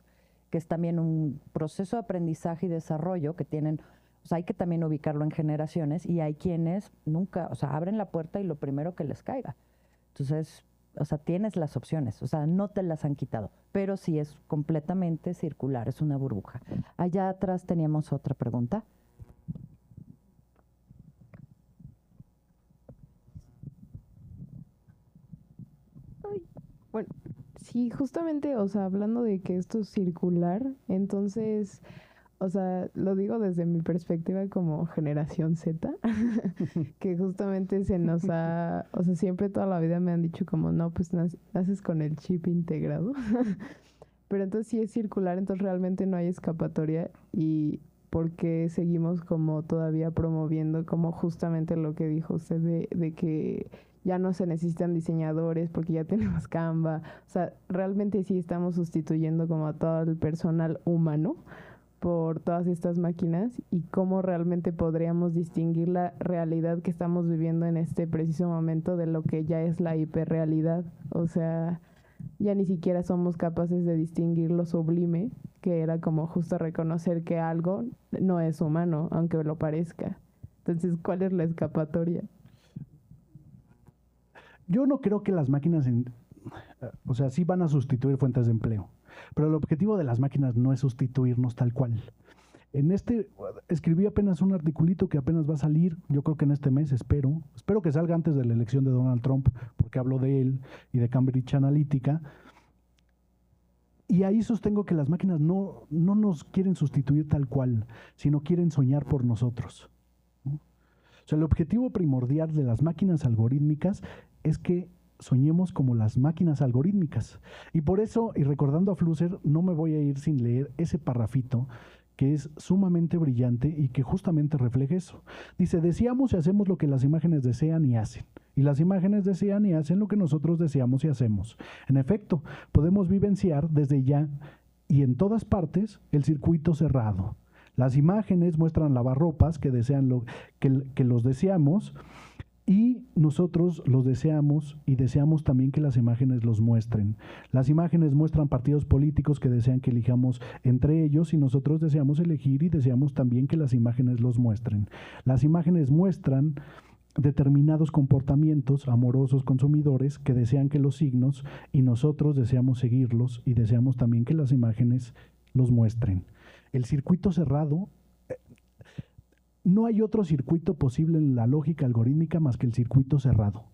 S1: que es también un proceso de aprendizaje y desarrollo que tienen, o sea, hay que también ubicarlo en generaciones, y hay quienes nunca, o sea, abren la puerta y lo primero que les caiga. Entonces, o sea, tienes las opciones, o sea, no te las han quitado, pero sí es completamente circular, es una burbuja. Allá atrás teníamos otra pregunta.
S7: Bueno, sí, justamente, o sea, hablando de que esto es circular, entonces, o sea, lo digo desde mi perspectiva como generación Z, que justamente se nos ha, o sea, siempre toda la vida me han dicho como, no, pues naces con el chip integrado, pero entonces sí es circular, entonces realmente no hay escapatoria, y porque seguimos como todavía promoviendo como justamente lo que dijo usted de que ya no se necesitan diseñadores porque ya tenemos Canva. O sea, realmente sí estamos sustituyendo como a todo el personal humano por todas estas máquinas, y cómo realmente podríamos distinguir la realidad que estamos viviendo en este preciso momento de lo que ya es la hiperrealidad. O sea, ya ni siquiera somos capaces de distinguir lo sublime, que era como justo reconocer que algo no es humano, aunque lo parezca. Entonces, ¿cuál es la escapatoria?
S2: Yo no creo que las máquinas, o sea, sí van a sustituir fuentes de empleo, pero el objetivo de las máquinas no es sustituirnos tal cual. Escribí apenas un articulito que apenas va a salir, yo creo que en este mes, espero que salga antes de la elección de Donald Trump, porque hablo de él y de Cambridge Analytica, y ahí sostengo que las máquinas no nos quieren sustituir tal cual, sino quieren soñar por nosotros, ¿no? O sea, el objetivo primordial de las máquinas algorítmicas es que soñemos como las máquinas algorítmicas. Y por eso, y recordando a Flusser, no me voy a ir sin leer ese parrafito que es sumamente brillante y que justamente refleja eso. Dice, deseamos y hacemos lo que las imágenes desean y hacen. Y las imágenes desean y hacen lo que nosotros deseamos y hacemos. En efecto, podemos vivenciar desde ya y en todas partes el circuito cerrado. Las imágenes muestran lavarropas que desean que los deseamos, y nosotros los deseamos y deseamos también que las imágenes los muestren. Las imágenes muestran partidos políticos que desean que elijamos entre ellos, y nosotros deseamos elegir y deseamos también que las imágenes los muestren. Las imágenes muestran determinados comportamientos amorosos consumidores que desean que los signos, y nosotros deseamos seguirlos y deseamos también que las imágenes los muestren. El circuito cerrado no hay otro circuito posible en la lógica algorítmica más que el circuito cerrado.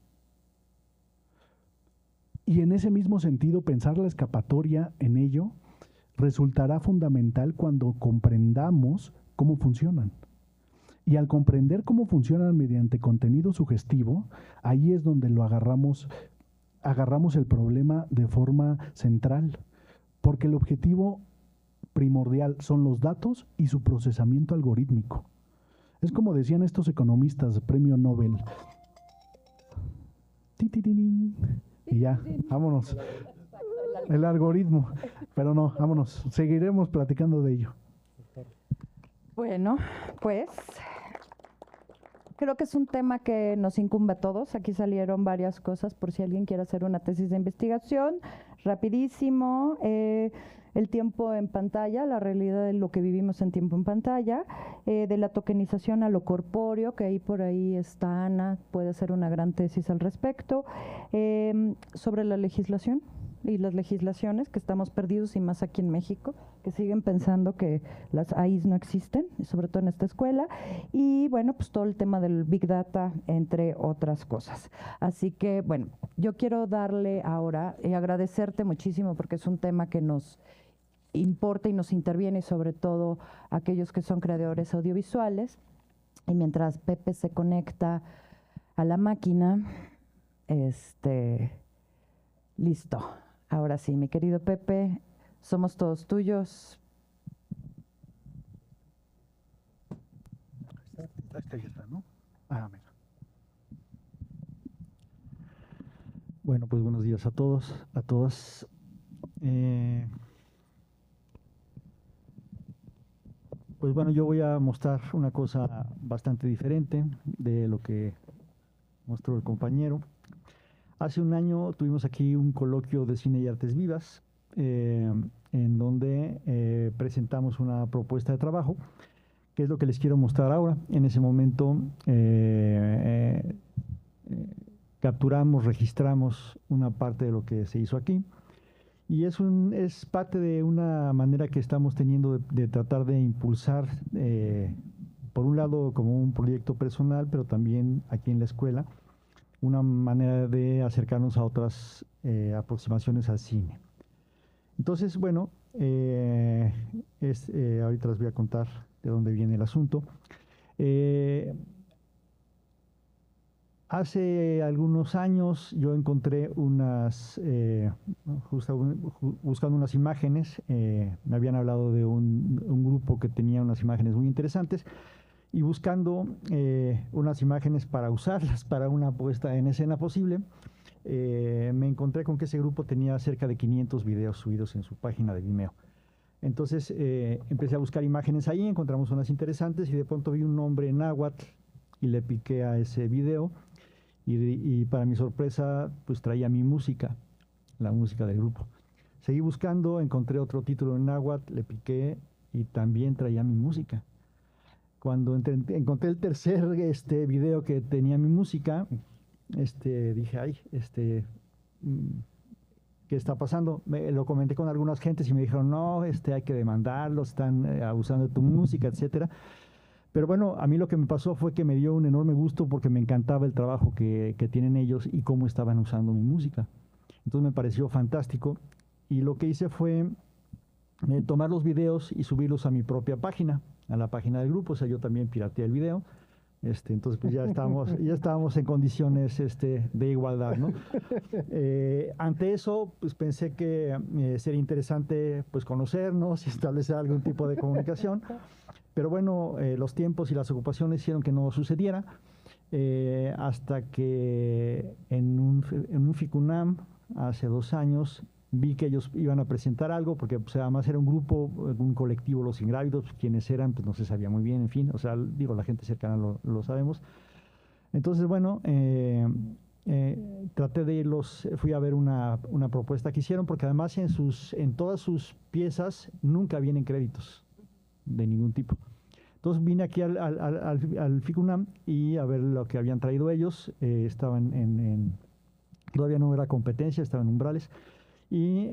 S2: Y en ese mismo sentido, pensar la escapatoria en ello resultará fundamental cuando comprendamos cómo funcionan. Y al comprender cómo funcionan mediante contenido sugestivo, ahí es donde lo agarramos el problema de forma central, porque el objetivo primordial son los datos y su procesamiento algorítmico. Es como decían estos economistas, premio Nobel. Y ya, vámonos. El algoritmo. Pero no, vámonos. Seguiremos platicando de ello.
S1: Bueno, pues creo que es un tema que nos incumbe a todos. Aquí salieron varias cosas por si alguien quiere hacer una tesis de investigación. Rapidísimo. El tiempo en pantalla, la realidad de lo que vivimos en tiempo en pantalla, de la tokenización a lo corpóreo, que ahí por ahí está Ana, puede hacer una gran tesis al respecto, sobre la legislación y las legislaciones, que estamos perdidos y más aquí en México, que siguen pensando que las AIs no existen, y sobre todo en esta escuela, y bueno, pues todo el tema del Big Data, entre otras cosas. Así que, bueno, yo quiero darle ahora y agradecerte muchísimo porque es un tema que nos importa y nos interviene, sobre todo aquellos que son creadores audiovisuales. Y mientras Pepe se conecta a la máquina, listo. Ahora sí, mi querido Pepe, somos todos tuyos.
S2: Esta ya está, ¿no? Ah, mira.
S8: Bueno, pues buenos días a todos, a todas. Pues bueno, yo voy a mostrar una cosa bastante diferente de lo que mostró el compañero. Hace un año tuvimos aquí un coloquio de cine y artes vivas, en donde presentamos una propuesta de trabajo, que es lo que les quiero mostrar ahora. En ese momento capturamos, registramos una parte de lo que se hizo aquí. Y es parte de una manera que estamos teniendo de tratar de impulsar, por un lado como un proyecto personal, pero también aquí en la escuela, una manera de acercarnos a otras aproximaciones al cine. Entonces, bueno, ahorita les voy a contar de dónde viene el asunto. Hace algunos años yo encontré buscando unas imágenes, me habían hablado de un grupo que tenía unas imágenes muy interesantes, y buscando unas imágenes para usarlas para una puesta en escena posible, me encontré con que ese grupo tenía cerca de 500 videos subidos en su página de Vimeo. Entonces empecé a buscar imágenes ahí, encontramos unas interesantes y de pronto vi un nombre en náhuatl y le piqué a ese video. Y para mi sorpresa, pues traía mi música, la música del grupo. Seguí buscando, encontré otro título en náhuatl, le piqué y también traía mi música. Cuando encontré el tercer video que tenía mi música, dije, ay, ¿qué está pasando? Lo comenté con algunas gentes y me dijeron, no, hay que demandarlos, están abusando de tu música, etcétera. Pero bueno, a mí lo que me pasó fue que me dio un enorme gusto porque me encantaba el trabajo que tienen ellos y cómo estaban usando mi música. Entonces me pareció fantástico y lo que hice fue tomar los videos y subirlos a mi propia página, a la página del grupo. O sea, yo también pirateé el video. Entonces pues ya estábamos en condiciones de igualdad, ¿no? Ante eso, pues pensé que sería interesante pues conocernos y establecer algún tipo de comunicación. Pero bueno, los tiempos y las ocupaciones hicieron que no sucediera, hasta que en un FICUNAM hace 2 años vi que ellos iban a presentar algo, porque pues, además era un grupo, un colectivo, Los Ingrávidos, pues, quienes eran, pues no se sabía muy bien, en fin, o sea, digo, la gente cercana lo sabemos. Entonces, bueno, traté de irlos, fui a ver una propuesta que hicieron, porque además en todas sus piezas nunca vienen créditos de ningún tipo. Entonces vine aquí al FICUNAM y a ver lo que habían traído ellos. Estaban todavía no era competencia, estaban en umbrales. Y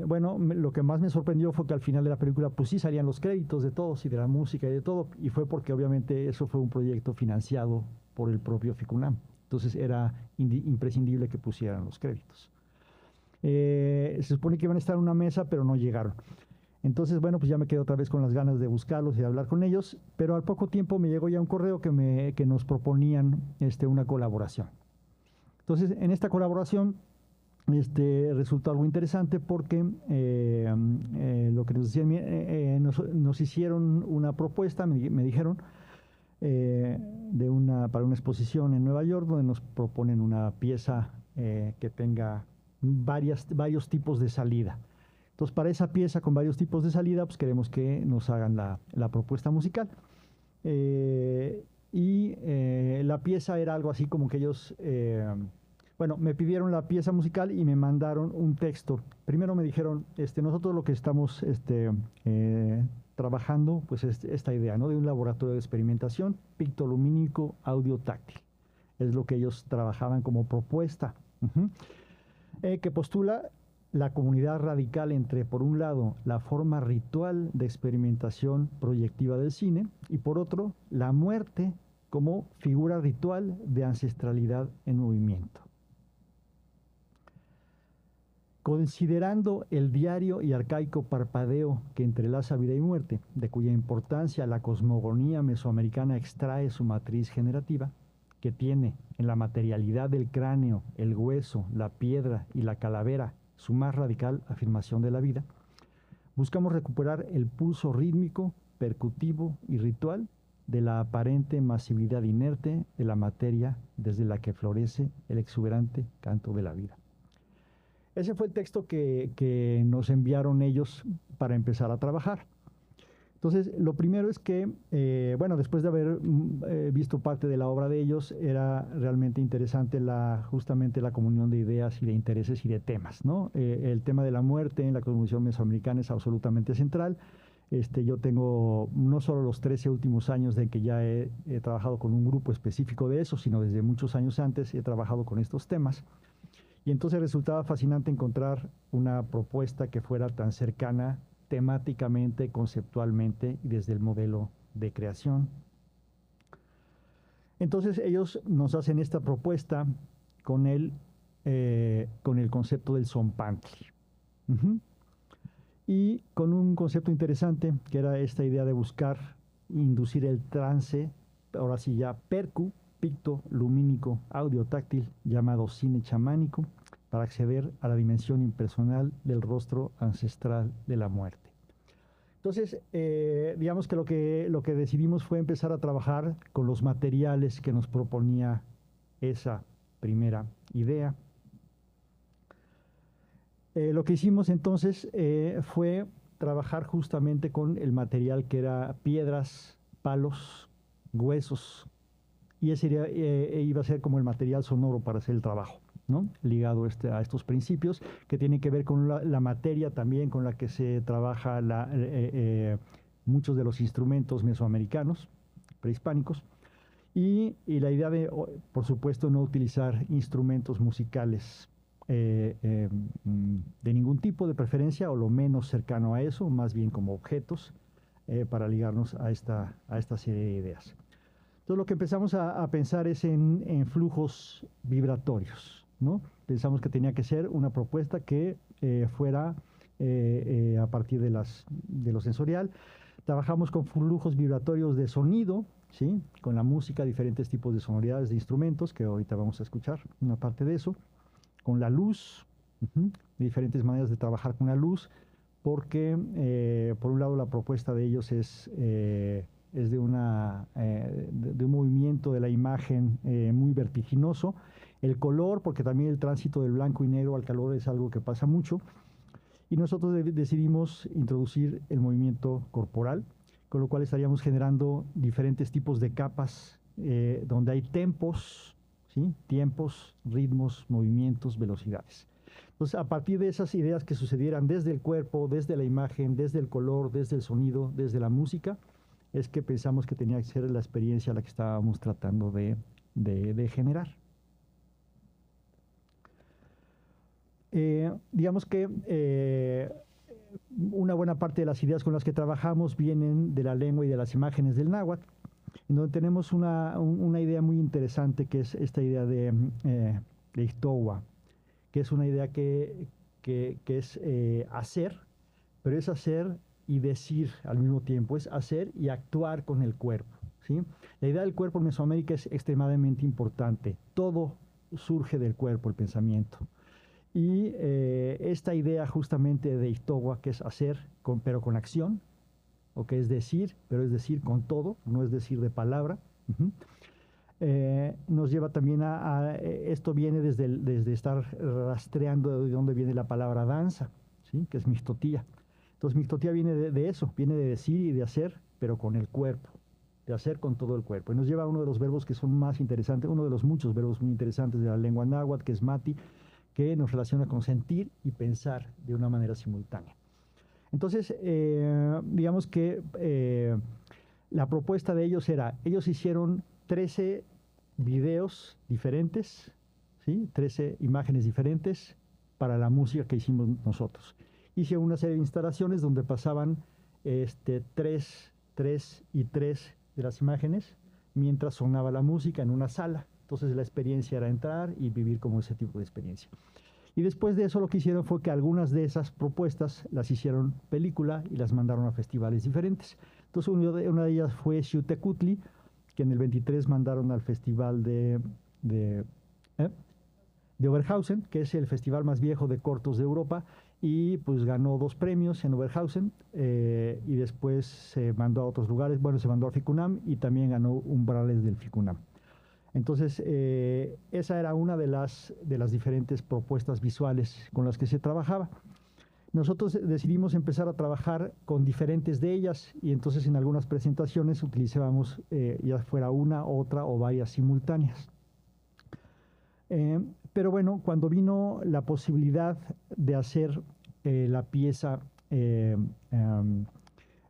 S8: bueno, lo que más me sorprendió fue que al final de la película pues sí salían los créditos de todos y de la música y de todo, y fue porque obviamente eso fue un proyecto financiado por el propio FICUNAM. Entonces era imprescindible que pusieran los créditos. Se supone que iban a estar en una mesa, pero no llegaron. Entonces, bueno, pues ya me quedé otra vez con las ganas de buscarlos y de hablar con ellos, pero al poco tiempo me llegó ya un correo que nos proponían una colaboración. Entonces, en esta colaboración resultó algo interesante porque lo que nos decían, nos hicieron una propuesta, me dijeron, para una exposición en Nueva York, donde nos proponen una pieza que tenga varios tipos de salida. Entonces, para esa pieza con varios tipos de salida, pues queremos que nos hagan la propuesta musical. La pieza era algo así como que ellos, bueno, me pidieron la pieza musical y me mandaron un texto. Primero me dijeron, nosotros lo que estamos trabajando, pues es esta idea, ¿no? De un laboratorio de experimentación pictolumínico audio táctil. Es lo que ellos trabajaban como propuesta, que postula la comunidad radical entre, por un lado, la forma ritual de experimentación proyectiva del cine y, por otro, la muerte como figura ritual de ancestralidad en movimiento. Considerando el diario y arcaico parpadeo que entrelaza vida y muerte, de cuya importancia la cosmogonía mesoamericana extrae su matriz generativa, que tiene en la materialidad del cráneo, el hueso, la piedra y la calavera su más radical afirmación de la vida, buscamos recuperar el pulso rítmico, percutivo y ritual de la aparente masividad inerte de la materia desde la que florece el exuberante canto de la vida. Ese fue el texto que nos enviaron ellos para empezar a trabajar. Entonces, lo primero es que, bueno, después de haber visto parte de la obra de ellos, era realmente interesante justamente la comunión de ideas y de intereses y de temas, ¿no? El tema de la muerte en la cosmovisión mesoamericana es absolutamente central. Yo tengo no solo los 13 últimos años de que ya he trabajado con un grupo específico de eso, sino desde muchos años antes he trabajado con estos temas. Y entonces resultaba fascinante encontrar una propuesta que fuera tan cercana temáticamente, conceptualmente y desde el modelo de creación. Entonces ellos nos hacen esta propuesta con el concepto del Zompantli. Y con un concepto interesante que era esta idea de buscar inducir el trance, ahora sí ya percu, picto, lumínico, audio táctil, llamado cine chamánico, para acceder a la dimensión impersonal del rostro ancestral de la muerte. Entonces, digamos que lo que decidimos fue empezar a trabajar con los materiales que nos proponía esa primera idea. Lo que hicimos entonces fue trabajar justamente con el material que era piedras, palos, huesos, y ese iba a ser como el material sonoro para hacer el trabajo, ¿no? Ligado a estos principios que tienen que ver con la materia también con la que se trabaja muchos de los instrumentos mesoamericanos, prehispánicos, y la idea de, por supuesto, no utilizar instrumentos musicales de ningún tipo, de preferencia, o lo menos cercano a eso, más bien como objetos, para ligarnos a esta serie de ideas. Entonces lo que empezamos a pensar es en flujos vibratorios, ¿no? Pensamos que tenía que ser una propuesta que fuera a partir de lo sensorial. Trabajamos con flujos vibratorios de sonido, ¿sí? Con la música, diferentes tipos de sonoridades de instrumentos, que ahorita vamos a escuchar una parte de eso. Con la luz, diferentes maneras de trabajar con la luz, porque por un lado la propuesta de ellos es de un movimiento de la imagen muy vertiginoso. El color, porque también el tránsito del blanco y negro al calor es algo que pasa mucho. Y nosotros decidimos introducir el movimiento corporal, con lo cual estaríamos generando diferentes tipos de capas donde hay tempos, ¿sí? Tiempos, ritmos, movimientos, velocidades. Entonces, a partir de esas ideas que sucedieran desde el cuerpo, desde la imagen, desde el color, desde el sonido, desde la música, es que pensamos que tenía que ser la experiencia la que estábamos tratando de generar. digamos que una buena parte de las ideas con las que trabajamos vienen de la lengua y de las imágenes del náhuatl, en donde tenemos una idea muy interesante, que es esta idea de Ixtogua, que es una idea que es hacer, pero es hacer y decir al mismo tiempo, es hacer y actuar con el cuerpo, ¿sí? La idea del cuerpo en Mesoamérica es extremadamente importante. Todo surge del cuerpo, el pensamiento. Y esta idea justamente de Ixtogua, que es hacer, pero con acción, o que es decir, pero es decir con todo, no es decir de palabra, nos lleva también esto viene desde estar rastreando de dónde viene la palabra danza, ¿sí? Que es mixtotía. Entonces mixtotía viene de eso, viene de decir y de hacer, pero con el cuerpo, de hacer con todo el cuerpo. Y nos lleva a uno de los verbos que son más interesantes, uno de los muchos verbos muy interesantes de la lengua náhuatl, que es mati, que nos relaciona con sentir y pensar de una manera simultánea. Entonces, digamos que la propuesta de ellos era, ellos hicieron 13 videos diferentes, ¿sí? 13 imágenes diferentes para la música que hicimos nosotros. Hicieron una serie de instalaciones donde pasaban 3 y 3 de las imágenes mientras sonaba la música en una sala. Entonces la experiencia era entrar y vivir como ese tipo de experiencia. Y después de eso lo que hicieron fue que algunas de esas propuestas las hicieron película y las mandaron a festivales diferentes. Entonces una de ellas fue Xiutecutli, que en el 23 mandaron al festival de Oberhausen, que es el festival más viejo de cortos de Europa, y pues ganó 2 premios en Oberhausen, y después se mandó a otros lugares, bueno, se mandó al FICUNAM y también ganó umbrales del FICUNAM. Entonces, esa era una de las diferentes propuestas visuales con las que se trabajaba. Nosotros decidimos empezar a trabajar con diferentes de ellas y entonces en algunas presentaciones utilizábamos ya fuera una, otra o varias simultáneas. Pero bueno, cuando vino la posibilidad de hacer la pieza,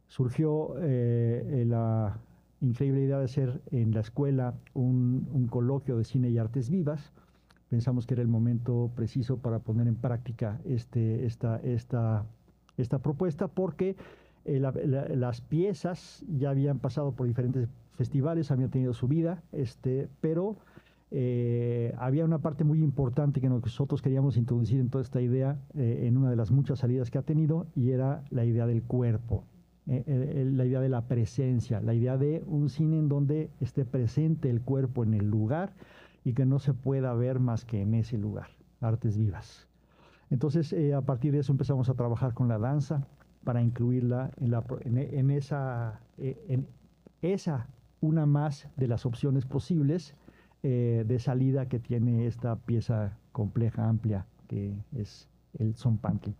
S8: surgió la increíble idea de hacer en la escuela un coloquio de cine y artes vivas. Pensamos que era el momento preciso para poner en práctica esta propuesta, porque las piezas ya habían pasado por diferentes festivales, habían tenido su vida, pero había una parte muy importante que nosotros queríamos introducir en toda esta idea, en una de las muchas salidas que ha tenido, y era la idea del cuerpo. La idea de la presencia, la idea de un cine en donde esté presente el cuerpo en el lugar y que no se pueda ver más que en ese lugar, artes vivas. Entonces, a partir de eso empezamos a trabajar con la danza para incluirla en esa una más de las opciones posibles de salida que tiene esta pieza compleja, amplia, que es el Tzompantli.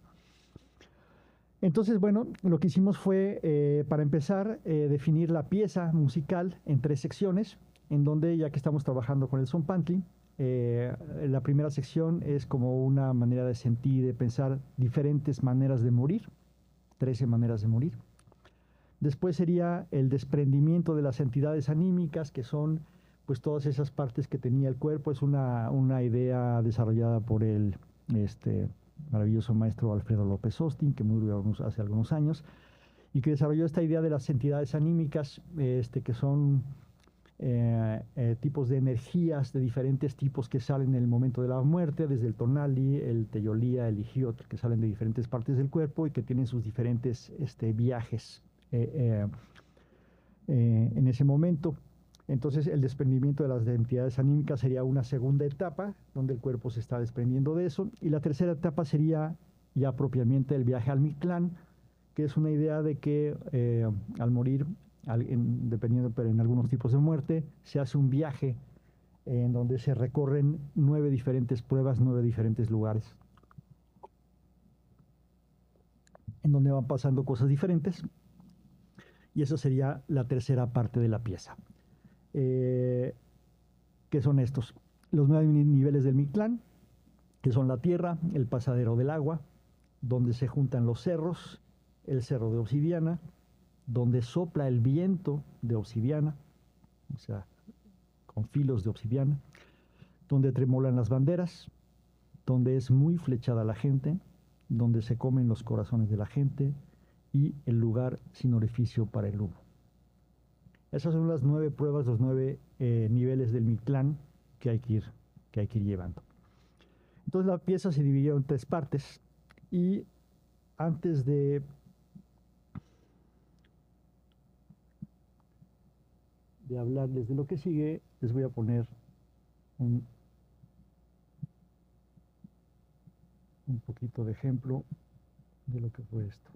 S8: Entonces, bueno, lo que hicimos fue, para empezar, definir la pieza musical en 3 secciones, en donde, ya que estamos trabajando con el Tzompantli, la primera sección es como una manera de sentir, de pensar diferentes maneras de morir, 13 maneras de morir. Después sería el desprendimiento de las entidades anímicas, que son pues todas esas partes que tenía el cuerpo. Es una idea desarrollada por el maravilloso maestro Alfredo López Austin, que murió hace algunos años, y que desarrolló esta idea de las entidades anímicas, que son tipos de energías de diferentes tipos que salen en el momento de la muerte, desde el tonali, el teyolía, el ijiotl, que salen de diferentes partes del cuerpo y que tienen sus diferentes viajes en ese momento. Entonces, el desprendimiento de las entidades anímicas sería una segunda etapa, donde el cuerpo se está desprendiendo de eso. Y la tercera etapa sería ya propiamente el viaje al Mictlán, que es una idea de que al morir, dependiendo, pero en algunos tipos de muerte, se hace un viaje en donde se recorren 9 diferentes pruebas, 9 diferentes lugares, en donde van pasando cosas diferentes. Y eso sería la tercera parte de la pieza. Que son estos: los 9 niveles del Mictlán, que son la tierra, el pasadero del agua, donde se juntan los cerros, el cerro de obsidiana, donde sopla el viento de obsidiana, o sea, con filos de obsidiana, donde tremolan las banderas, donde es muy flechada la gente, donde se comen los corazones de la gente y el lugar sin orificio para el humo. Esas son las 9 pruebas, los 9 niveles del Mictlán que hay que ir llevando. Entonces la pieza se dividió en 3 partes y antes de hablarles de lo que sigue, les voy a poner un poquito de ejemplo de lo que fue esto.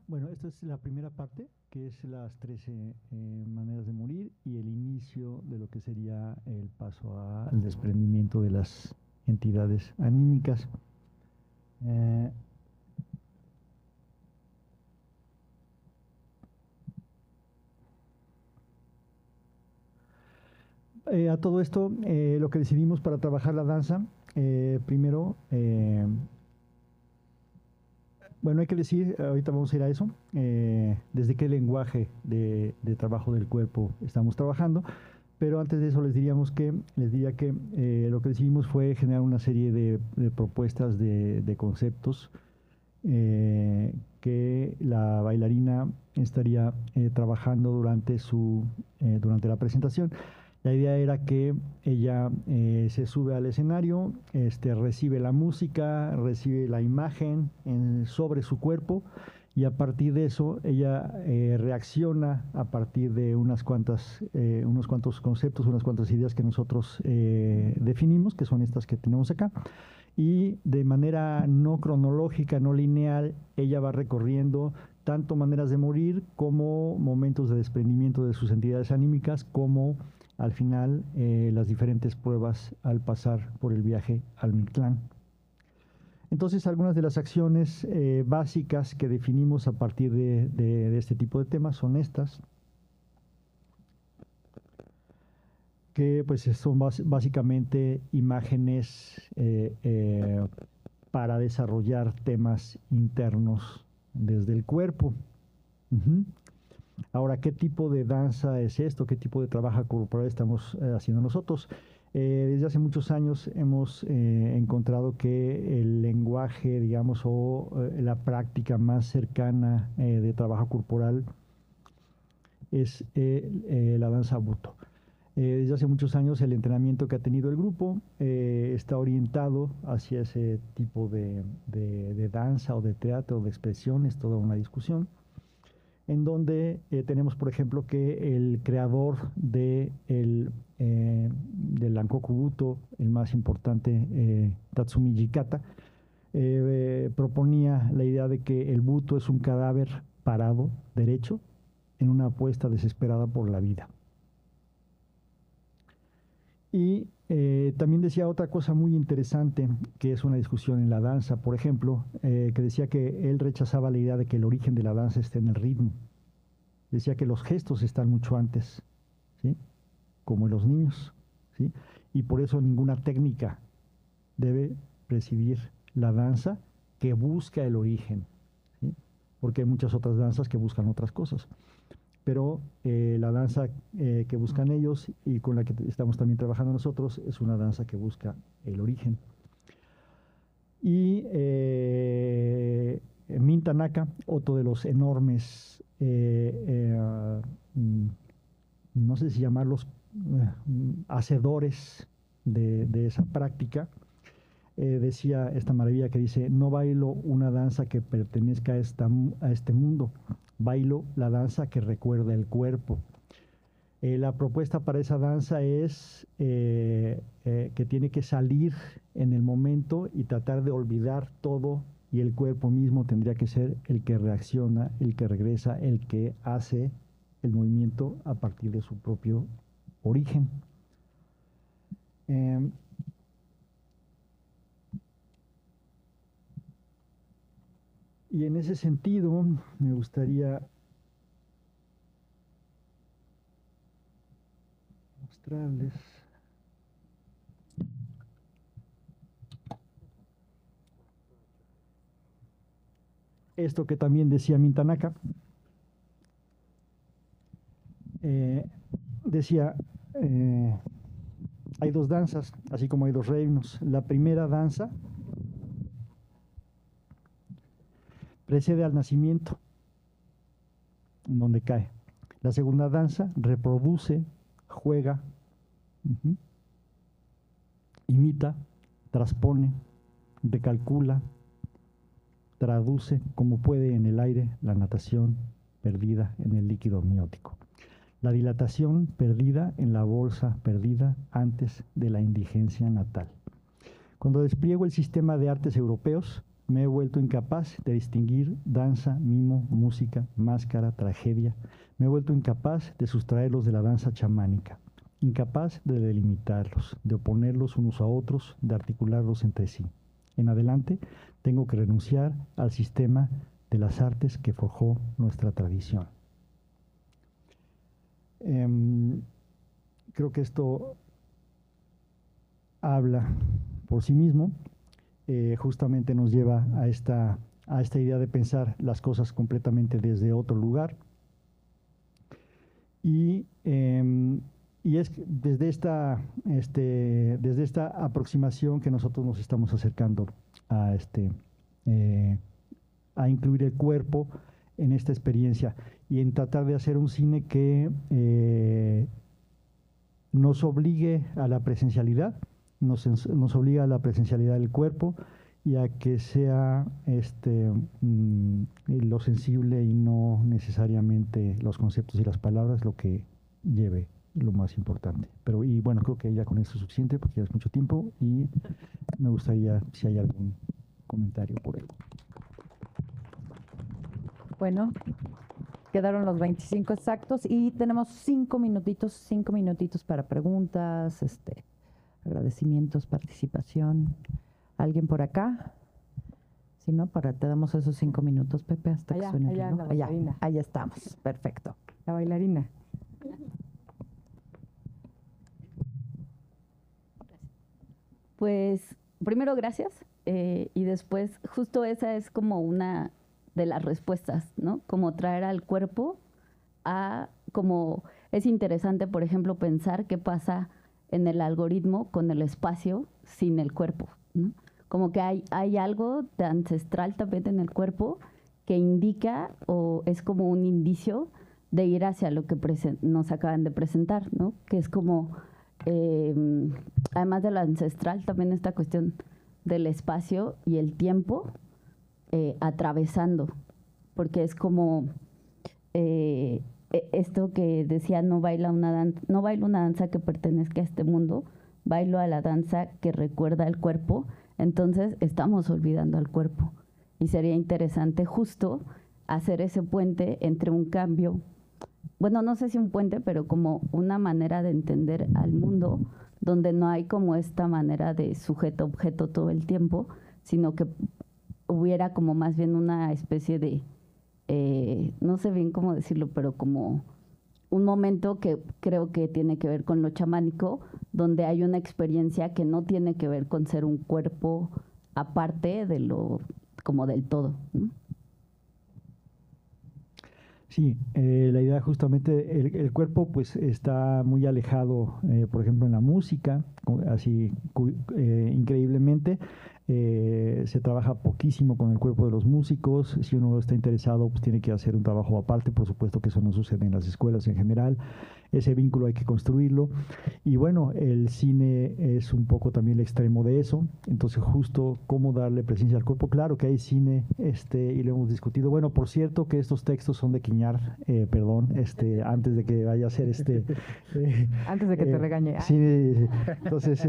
S8: Bueno, esta es la primera parte, que es las 13 maneras de morir y el inicio de lo que sería el paso al desprendimiento de las entidades anímicas. A todo esto, lo que decidimos para trabajar la danza, primero, bueno, hay que decir, ahorita vamos a ir a eso, desde qué lenguaje de trabajo del cuerpo estamos trabajando, pero antes de eso les diría que lo que decidimos fue generar una serie de propuestas de conceptos que la bailarina estaría trabajando durante la presentación. La idea era que ella se sube al escenario, recibe la música, recibe la imagen sobre su cuerpo y a partir de eso ella reacciona a partir de unos cuantos conceptos, unas cuantas ideas que nosotros definimos, que son estas que tenemos acá. Y de manera no cronológica, no lineal, ella va recorriendo tanto maneras de morir como momentos de desprendimiento de sus entidades anímicas, como al final las diferentes pruebas al pasar por el viaje al Mictlán. Entonces, algunas de las acciones básicas que definimos a partir de este tipo de temas son estas, que pues son básicamente imágenes para desarrollar temas internos desde el cuerpo. Ahora, ¿qué tipo de danza es esto? ¿Qué tipo de trabajo corporal estamos haciendo nosotros? Desde hace muchos años hemos encontrado que el lenguaje, digamos, o la práctica más cercana de trabajo corporal es la danza Buto. Desde hace muchos años el entrenamiento que ha tenido el grupo está orientado hacia ese tipo de danza o de teatro o de expresión, es toda una discusión, en donde tenemos, por ejemplo, que el creador del Ankoku Buto, el más importante, Tatsumi Jikata, proponía la idea de que el Buto es un cadáver parado, derecho, en una apuesta desesperada por la vida. Y también decía otra cosa muy interesante, que es una discusión en la danza, por ejemplo, que decía que él rechazaba la idea de que el origen de la danza esté en el ritmo. Decía que los gestos están mucho antes, ¿sí? Como en los niños, ¿sí? Y por eso ninguna técnica debe presidir la danza que busca el origen, ¿sí? Porque hay muchas otras danzas que buscan otras cosas. Pero la danza que buscan ellos y con la que estamos también trabajando nosotros es una danza que busca el origen. Y Min Tanaka, otro de los enormes, no sé si llamarlos hacedores de esa práctica, decía esta maravilla que dice: no bailo una danza que pertenezca a este mundo, bailo la danza que recuerda el cuerpo. La propuesta para esa danza es que tiene que salir en el momento y tratar de olvidar todo, y el cuerpo mismo tendría que ser el que reacciona, el que regresa, el que hace el movimiento a partir de su propio origen. Y en ese sentido me gustaría mostrarles esto que también decía Min Tanaka. Decía, hay dos danzas, así como hay dos reinos. La primera danza precede al nacimiento, donde cae. La segunda danza reproduce, juega, imita, transpone, recalcula, traduce como puede en el aire la natación perdida en el líquido amniótico. La dilatación perdida en la bolsa perdida antes de la indigencia natal. Cuando despliego el sistema de artes europeos, me he vuelto incapaz de distinguir danza, mimo, música, máscara, tragedia. Me he vuelto incapaz de sustraerlos de la danza chamánica, incapaz de delimitarlos, de oponerlos unos a otros, de articularlos entre sí. En adelante, tengo que renunciar al sistema de las artes que forjó nuestra tradición. Creo que esto habla por sí mismo, justamente nos lleva a esta idea de pensar las cosas completamente desde otro lugar. Y es desde esta aproximación que nosotros nos estamos acercando a incluir el cuerpo en esta experiencia y en tratar de hacer un cine que nos obligue a la presencialidad, nos obliga a la presencialidad del cuerpo y a que sea lo sensible y no necesariamente los conceptos y las palabras lo que lleve lo más importante. Y bueno, creo que ya con eso es suficiente porque ya es mucho tiempo y me gustaría si hay algún comentario por ahí.
S1: Bueno, quedaron los 25 exactos y tenemos 5 minutitos para preguntas, agradecimientos, participación. ¿Alguien por acá? Si no, te damos esos 5 minutos, Pepe, hasta que suene el reloj. Allá estamos, perfecto.
S4: La bailarina.
S6: Pues primero gracias y después justo esa es como una de las respuestas, ¿no? Como traer al cuerpo como es interesante, por ejemplo, pensar qué pasa en el algoritmo con el espacio sin el cuerpo, ¿no? Como que hay algo de ancestral también en el cuerpo que indica o es como un indicio de ir hacia lo que nos acaban de presentar, ¿no? Que es como, además de lo ancestral, también esta cuestión del espacio y el tiempo atravesando, porque es como esto que decía, no bailo una danza que pertenezca a este mundo, bailo a la danza que recuerda el cuerpo. Entonces estamos olvidando al cuerpo y sería interesante justo hacer ese puente entre un cambio, bueno, no sé si un puente, pero como una manera de entender al mundo donde no hay como esta manera de sujeto-objeto todo el tiempo, sino que hubiera como más bien una especie de, no sé bien cómo decirlo, pero como un momento que creo que tiene que ver con lo chamánico, donde hay una experiencia que no tiene que ver con ser un cuerpo aparte de lo, como del todo, ¿no?
S8: Sí, la idea justamente, el cuerpo pues está muy alejado, por ejemplo, en la música, así increíblemente. Se trabaja poquísimo con el cuerpo de los músicos. Si uno está interesado, pues tiene que hacer un trabajo aparte. Por supuesto que eso no sucede en las escuelas en general. Ese vínculo hay que construirlo. Y bueno, el cine es un poco también el extremo de eso. Entonces, justo cómo darle presencia al cuerpo. Claro que hay cine, y lo hemos discutido. Bueno, por cierto que estos textos son de Quiñar, perdón, antes de que vaya a ser
S4: antes de que te regañe.
S8: Sí, entonces,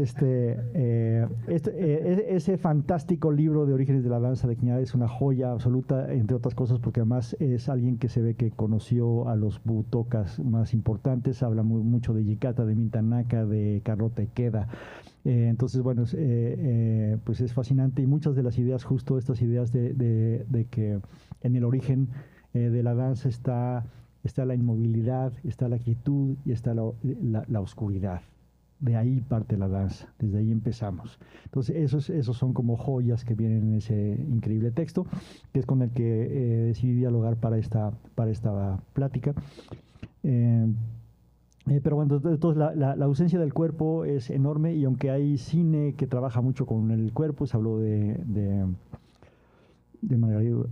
S8: ese fantástico libro de Orígenes de la Danza de Quiñar es una joya absoluta, entre otras cosas, porque además es alguien que se ve que conoció a los butocas más importantes, habla mucho de Yicata, de Mintanaka, de Carlota Ikeda. Entonces, bueno, pues es fascinante y muchas de las ideas, justo estas ideas de que en el origen de la danza está la inmovilidad, está la quietud y está la oscuridad. De ahí parte la danza, desde ahí empezamos. Entonces, esos son como joyas que vienen en ese increíble texto, que es con el que decidí dialogar para esta plática. Pero bueno, entonces la ausencia del cuerpo es enorme, y aunque hay cine que trabaja mucho con el cuerpo, se habló de Margarida,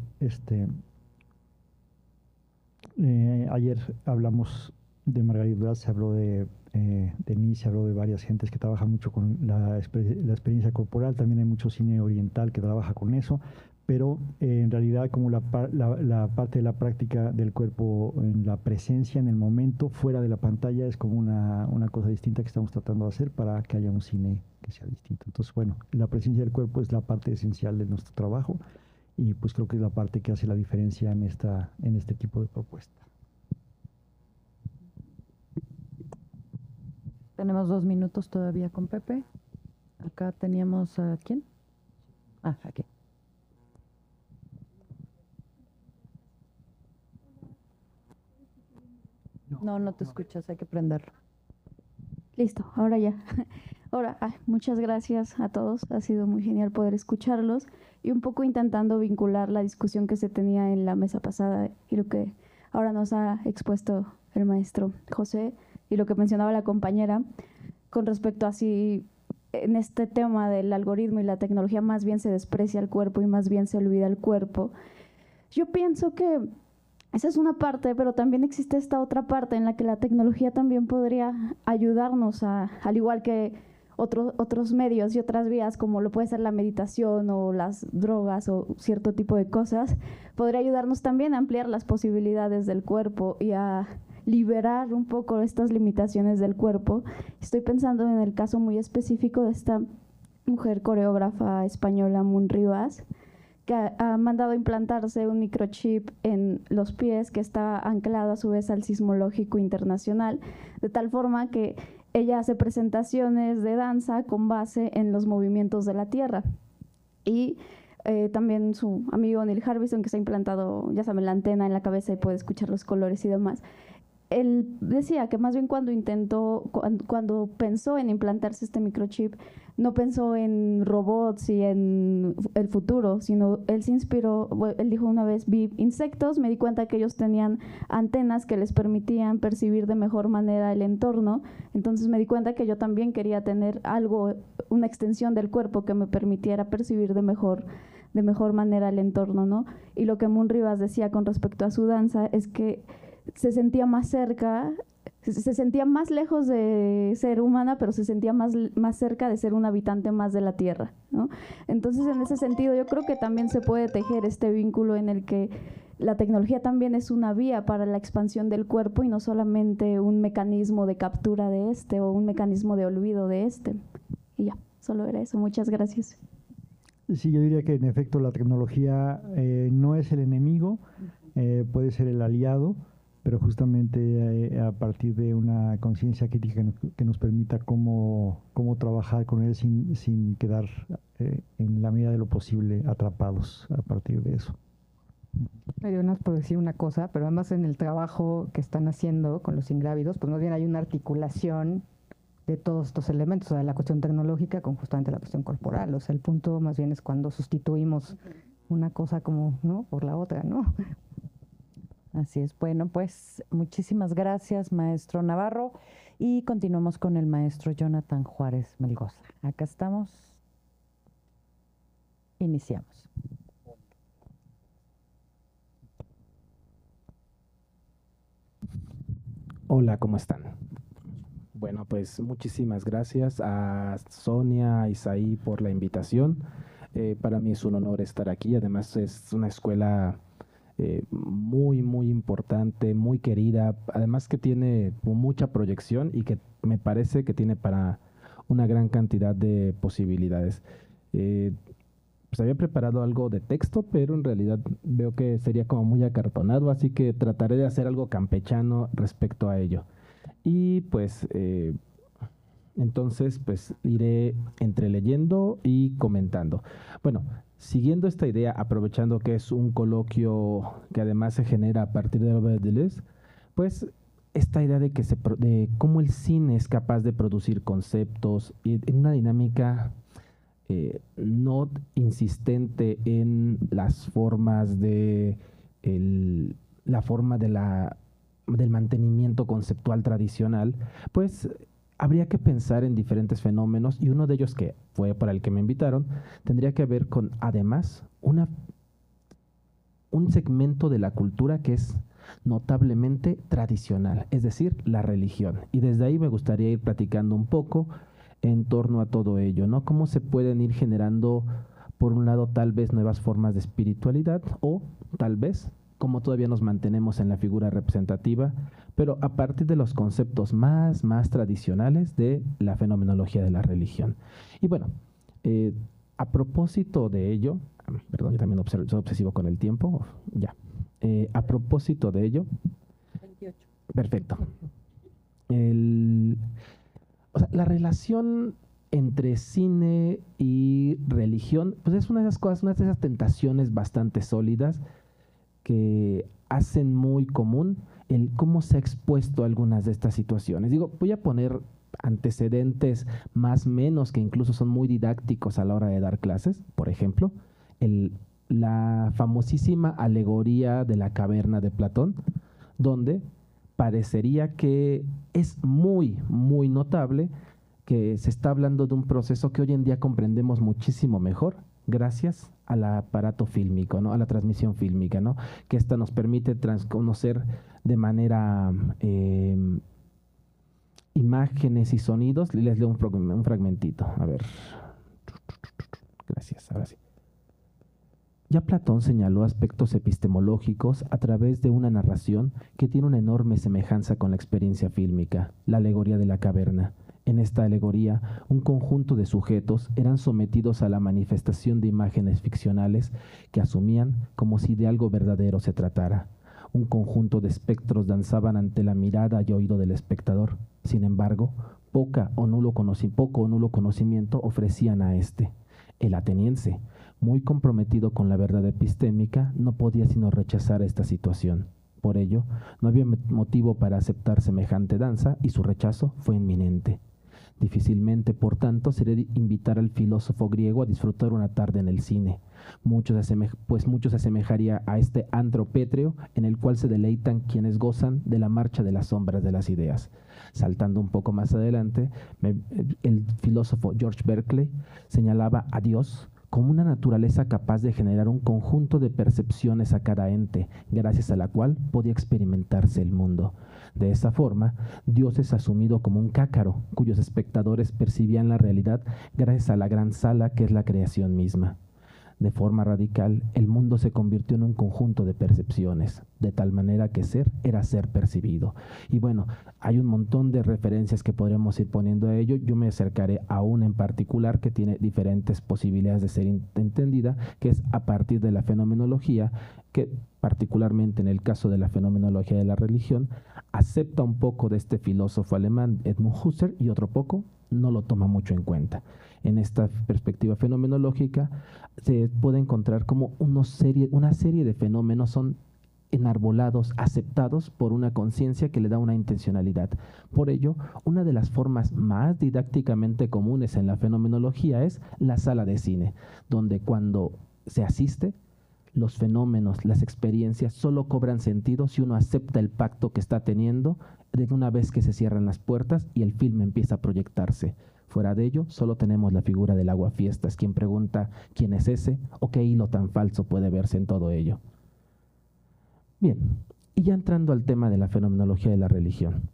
S8: ayer hablamos de Margarida Duras, se habló de Denis, se habló de varias gentes que trabajan mucho con la experiencia corporal. También hay mucho cine oriental que trabaja con eso, pero en realidad como la parte de la práctica del cuerpo, en la presencia, en el momento, fuera de la pantalla, es como una cosa distinta que estamos tratando de hacer para que haya un cine que sea distinto. Entonces, bueno, la presencia del cuerpo es la parte esencial de nuestro trabajo y pues creo que es la parte que hace la diferencia en este tipo de propuesta.
S1: Tenemos 2 minutos todavía con Pepe. Acá teníamos a ¿quién? Ah, aquí. No te escuchas, hay que prenderlo.
S9: Listo, ahora ya. Ahora, muchas gracias a todos. Ha sido muy genial poder escucharlos y un poco intentando vincular la discusión que se tenía en la mesa pasada y lo que ahora nos ha expuesto el maestro José y lo que mencionaba la compañera con respecto a si en este tema del algoritmo y la tecnología más bien se desprecia el cuerpo y más bien se olvida el cuerpo. Yo pienso que esa es una parte, pero también existe esta otra parte en la que la tecnología también podría ayudarnos al igual que otros medios y otras vías, como lo puede ser la meditación o las drogas o cierto tipo de cosas, podría ayudarnos también a ampliar las posibilidades del cuerpo y a liberar un poco estas limitaciones del cuerpo. Estoy pensando en el caso muy específico de esta mujer coreógrafa española, Mun Rivas, que ha mandado implantarse un microchip en los pies que está anclado a su vez al Sismológico Internacional, de tal forma que ella hace presentaciones de danza con base en los movimientos de la Tierra. Y también su amigo Neil Harbisson, que se ha implantado, ya saben, la antena en la cabeza y puede escuchar los colores y demás. Él decía que más bien cuando pensó en implantarse este microchip, no pensó en robots y en el futuro, sino él se inspiró, él dijo una vez, vi insectos, me di cuenta que ellos tenían antenas que les permitían percibir de mejor manera el entorno, entonces me di cuenta que yo también quería tener algo, una extensión del cuerpo que me permitiera percibir de mejor manera el entorno, ¿no? Y lo que Mun Rivas decía con respecto a su danza es que se sentía más cerca, se sentía más lejos de ser humana, pero se sentía más cerca de ser un habitante más de la Tierra, ¿no? Entonces, en ese sentido, yo creo que también se puede tejer este vínculo en el que la tecnología también es una vía para la expansión del cuerpo y no solamente un mecanismo de captura de este o un mecanismo de olvido de este. Y ya, solo era eso. Muchas gracias.
S8: Sí, yo diría que en efecto la tecnología no es el enemigo, puede ser el aliado, pero justamente a partir de una conciencia crítica que nos permita cómo trabajar con él sin quedar en la medida de lo posible atrapados a partir de eso.
S4: Yo no puedo decir una cosa, pero además en el trabajo que están haciendo con los ingrávidos, pues más bien hay una articulación de todos estos elementos, o sea, la cuestión tecnológica con justamente la cuestión corporal. O sea, el punto más bien es cuando sustituimos una cosa como, ¿no?, por la otra, ¿no?
S1: Así es. Bueno, pues muchísimas gracias, maestro Navarro. Y continuamos con el maestro Jonathan Juárez Melgoza. Acá estamos. Iniciamos.
S10: Hola, ¿cómo están? Bueno, pues muchísimas gracias a Sonia, a Isaí por la invitación. Para mí es un honor estar aquí. Además, es una escuela muy, muy importante, muy querida, además que tiene mucha proyección y que me parece que tiene para una gran cantidad de posibilidades. Pues había preparado algo de texto, pero en realidad veo que sería como muy acartonado, así que trataré de hacer algo campechano respecto a ello. Y pues entonces pues iré entre leyendo y comentando. Bueno, siguiendo esta idea, aprovechando que es un coloquio que además se genera a partir de Robert Deleuze, pues esta idea de cómo el cine es capaz de producir conceptos en una dinámica no insistente en las formas de la forma del mantenimiento conceptual tradicional, pues habría que pensar en diferentes fenómenos, y uno de ellos, que fue para el que me invitaron, tendría que ver con, además, un segmento de la cultura que es notablemente tradicional, es decir, la religión. Y desde ahí me gustaría ir platicando un poco en torno a todo ello, ¿no? Cómo se pueden ir generando por un lado, tal vez nuevas formas de espiritualidad o tal vez, como todavía nos mantenemos en la figura representativa, pero a partir de los conceptos más tradicionales de la fenomenología de la religión. Y bueno, a propósito de ello, perdón, yo también soy obsesivo con el tiempo, ya. A propósito de ello,
S1: 28.
S10: Perfecto. O sea, la relación entre cine y religión, pues es una de esas cosas, una de esas tentaciones bastante sólidas que hacen muy común el cómo se ha expuesto a algunas de estas situaciones. Digo, voy a poner antecedentes más menos que incluso son muy didácticos a la hora de dar clases. Por ejemplo, la famosísima alegoría de la caverna de Platón, donde parecería que es muy notable que se está hablando de un proceso que hoy en día comprendemos muchísimo mejor gracias al aparato fílmico, ¿no? A la transmisión fílmica, ¿no? Que esta nos permite conocer de manera imágenes y sonidos. Les leo un fragmentito. A ver. Gracias, ahora sí. Ya Platón señaló aspectos epistemológicos a través de una narración que tiene una enorme semejanza con la experiencia fílmica, la alegoría de la caverna. En esta alegoría, un conjunto de sujetos eran sometidos a la manifestación de imágenes ficcionales que asumían como si de algo verdadero se tratara. Un conjunto de espectros danzaban ante la mirada y oído del espectador. Sin embargo, poco o nulo conocimiento ofrecían a éste. El ateniense, muy comprometido con la verdad epistémica, no podía sino rechazar esta situación. Por ello, no había motivo para aceptar semejante danza y su rechazo fue inminente. Difícilmente, por tanto, sería invitar al filósofo griego a disfrutar una tarde en el cine. Mucho se asemejaría a este antro pétreo en el cual se deleitan quienes gozan de la marcha de las sombras de las ideas. Saltando un poco más adelante, el filósofo George Berkeley señalaba a Dios como una naturaleza capaz de generar un conjunto de percepciones a cada ente, gracias a la cual podía experimentarse el mundo. De esa forma, Dios es asumido como un cácaro, cuyos espectadores percibían la realidad gracias a la gran sala que es la creación misma. De forma radical, el mundo se convirtió en un conjunto de percepciones, de tal manera que ser era ser percibido. Y bueno, hay un montón de referencias que podremos ir poniendo a ello. Yo me acercaré a una en particular que tiene diferentes posibilidades de ser entendida, que es a partir de la fenomenología, que particularmente en el caso de la fenomenología de la religión, acepta un poco de este filósofo alemán Edmund Husserl y otro poco no lo toma mucho en cuenta. En esta perspectiva fenomenológica se puede encontrar como una serie de fenómenos son enarbolados, aceptados por una conciencia que le da una intencionalidad. Por ello, una de las formas más didácticamente comunes en la fenomenología es la sala de cine, donde cuando se asiste, los fenómenos, las experiencias solo cobran sentido si uno acepta el pacto que está teniendo de una vez que se cierran las puertas y el film empieza a proyectarse. Fuera de ello, solo tenemos la figura del aguafiestas, quien pregunta quién es ese o qué hilo tan falso puede verse en todo ello. Bien, y ya entrando al tema de la fenomenología de la religión.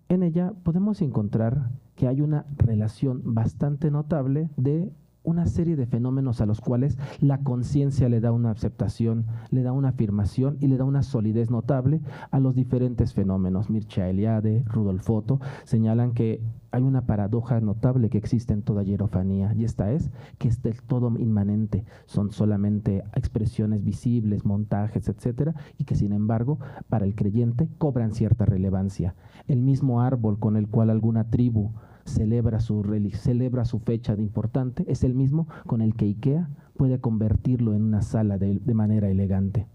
S10: En ella podemos encontrar que hay una relación bastante notable de una serie de fenómenos a los cuales la conciencia le da una aceptación, le da una afirmación y le da una solidez notable a los diferentes fenómenos. Mircea Eliade, Rudolf Otto señalan que hay una paradoja notable que existe en toda hierofanía, y esta es que es del todo inmanente, son solamente expresiones visibles, montajes, etcétera, y que sin embargo para el creyente cobran cierta relevancia. El mismo árbol con el cual alguna tribu celebra su fecha de importante es el mismo con el que IKEA puede convertirlo en una sala de manera elegante.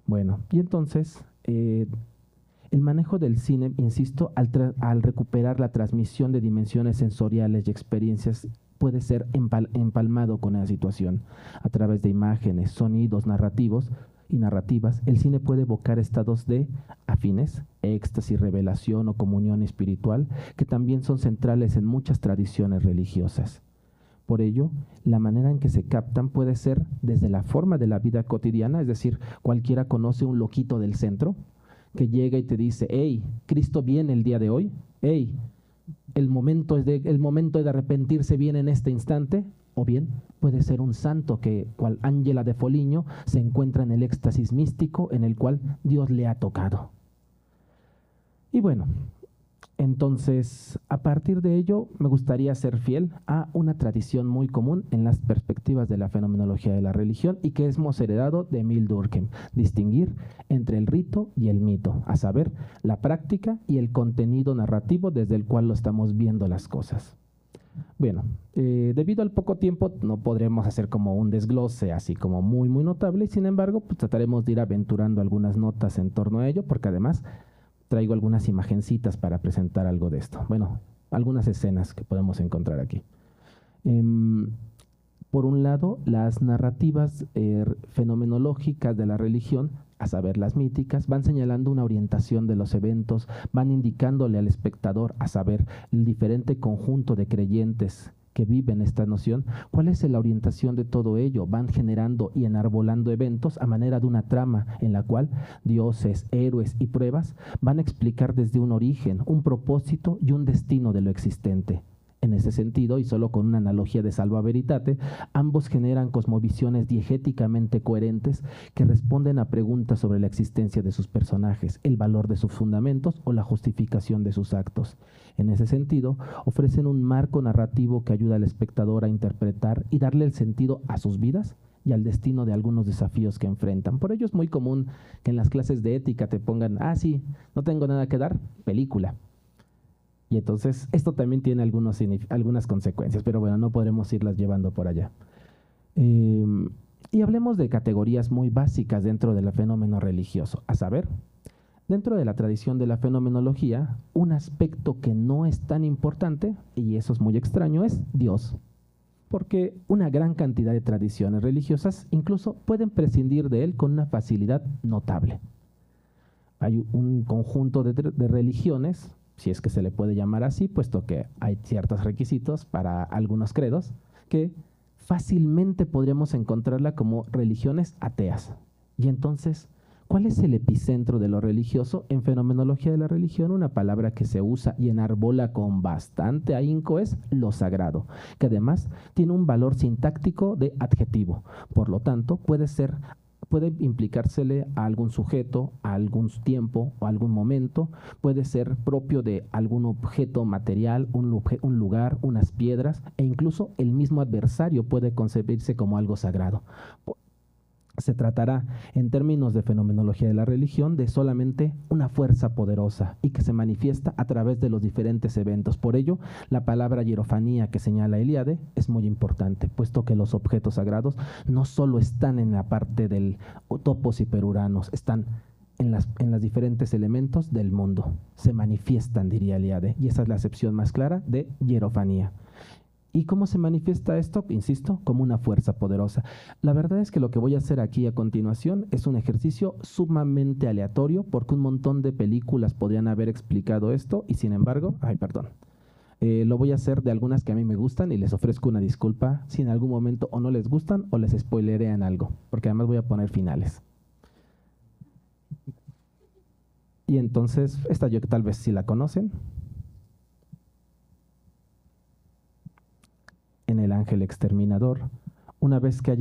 S10: Bueno, y entonces el manejo del cine, insisto, al recuperar la transmisión de dimensiones sensoriales y experiencias puede ser empalmado con la situación. A través de imágenes, sonidos, narrativas, el cine puede evocar estados de afines, éxtasis, revelación o comunión espiritual, que también son centrales en muchas tradiciones religiosas. Por ello, la manera en que se captan puede ser desde la forma de la vida cotidiana, es decir, cualquiera conoce un loquito del centro que llega y te dice, hey, Cristo viene el día de hoy, hey, el momento de arrepentirse viene en este instante, o bien puede ser un santo que, cual Ángela de Foligno, se encuentra en el éxtasis místico en el cual Dios le ha tocado. Y bueno, entonces, a partir de ello, me gustaría ser fiel a una tradición muy común en las perspectivas de la fenomenología de la religión y que hemos heredado de Emile Durkheim: distinguir entre el rito y el mito, a saber, la práctica y el contenido narrativo desde el cual lo estamos viendo las cosas. Bueno, debido al poco tiempo no podremos hacer como un desglose así como muy notable, y sin embargo, pues trataremos de ir aventurando algunas notas en torno a ello, porque además traigo algunas imagencitas para presentar algo de esto. Bueno, algunas escenas que podemos encontrar aquí. Por un lado, las narrativas fenomenológicas de la religión, a saber, las míticas, van señalando una orientación de los eventos, van indicándole al espectador, a saber, el diferente conjunto de creyentes que viven esta noción, cuál es la orientación de todo ello. Van generando y enarbolando eventos a manera de una trama en la cual dioses, héroes y pruebas van a explicar desde un origen, un propósito y un destino de lo existente. En ese sentido, y solo con una analogía de Salva Veritate, ambos generan cosmovisiones diegéticamente coherentes que responden a preguntas sobre la existencia de sus personajes, el valor de sus fundamentos o la justificación de sus actos. En ese sentido, ofrecen un marco narrativo que ayuda al espectador a interpretar y darle el sentido a sus vidas y al destino de algunos desafíos que enfrentan. Por ello es muy común que en las clases de ética te pongan, sí, no tengo nada que dar, película. Y entonces esto también tiene algunas consecuencias, pero bueno, no podremos irlas llevando por allá. Y hablemos de categorías muy básicas dentro del fenómeno religioso, a saber, dentro de la tradición de la fenomenología, un aspecto que no es tan importante, y eso es muy extraño, es Dios. Porque una gran cantidad de tradiciones religiosas incluso pueden prescindir de él con una facilidad notable. Hay un conjunto de religiones, si es que se le puede llamar así, puesto que hay ciertos requisitos para algunos credos, que fácilmente podríamos encontrarla como religiones ateas. Y entonces, ¿cuál es el epicentro de lo religioso? En fenomenología de la religión, una palabra que se usa y enarbola con bastante ahínco es lo sagrado, que además tiene un valor sintáctico de adjetivo. Por lo tanto, puede implicársele a algún sujeto, a algún tiempo o algún momento, puede ser propio de algún objeto material, un lugar, unas piedras, e incluso el mismo adversario puede concebirse como algo sagrado. Se tratará, en términos de fenomenología de la religión, de solamente una fuerza poderosa y que se manifiesta a través de los diferentes eventos. Por ello, la palabra hierofanía que señala Eliade es muy importante, puesto que los objetos sagrados no solo están en la parte del topos y peruranos, están en los diferentes elementos del mundo. Se manifiestan, diría Eliade, y esa es la acepción más clara de hierofanía. ¿Y cómo se manifiesta esto? Insisto, como una fuerza poderosa. La verdad es que lo que voy a hacer aquí a continuación es un ejercicio sumamente aleatorio, porque un montón de películas podrían haber explicado esto, y sin embargo, lo voy a hacer de algunas que a mí me gustan y les ofrezco una disculpa si en algún momento o no les gustan o les spoilerean algo, porque además voy a poner finales. Y entonces, esta yo que tal vez sí la conocen. En El Ángel Exterminador, una vez que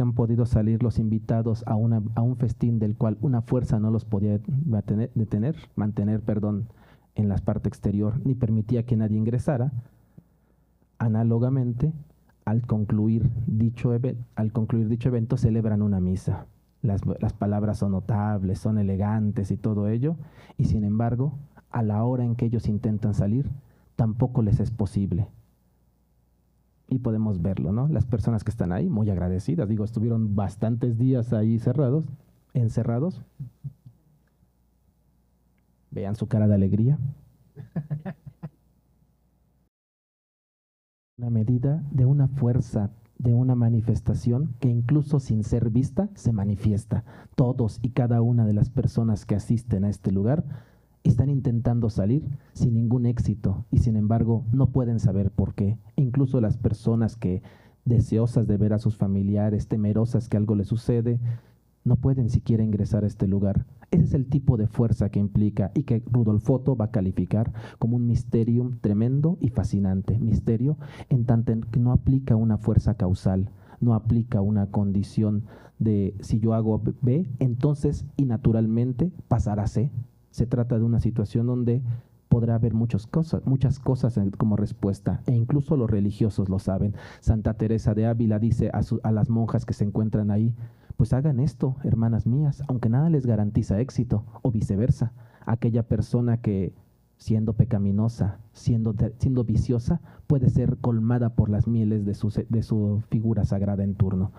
S10: han podido salir los invitados a un festín del cual una fuerza no los podía mantener en la parte exterior, ni permitía que nadie ingresara, análogamente, al concluir dicho evento, celebran una misa. Las palabras son notables, son elegantes y todo ello, y sin embargo, a la hora en que ellos intentan salir, tampoco les es posible. Y podemos verlo, ¿no? Las personas que están ahí, muy agradecidas, estuvieron bastantes días ahí encerrados. Vean su cara de alegría. Una medida de una fuerza, de una manifestación que incluso sin ser vista se manifiesta. Todos y cada una de las personas que asisten a este lugar están intentando salir sin ningún éxito y sin embargo no pueden saber por qué. Incluso las personas que, deseosas de ver a sus familiares, temerosas que algo les sucede, no puede ni siquiera ingresar a este lugar. Ese es el tipo de fuerza que implica y que Rudolf Otto va a calificar como un misterium tremendo y fascinante. Misterio en tanto que no aplica una fuerza causal, no aplica una condición de si yo hago B, entonces y naturalmente pasará C. Se trata de una situación donde podrá haber muchas cosas como respuesta, e incluso los religiosos lo saben. Santa Teresa de Ávila dice a las monjas que se encuentran ahí, pues hagan esto, hermanas mías, aunque nada les garantiza éxito, o viceversa. Aquella persona que, siendo pecaminosa, siendo viciosa, puede ser colmada por las mieles de su figura sagrada en turno.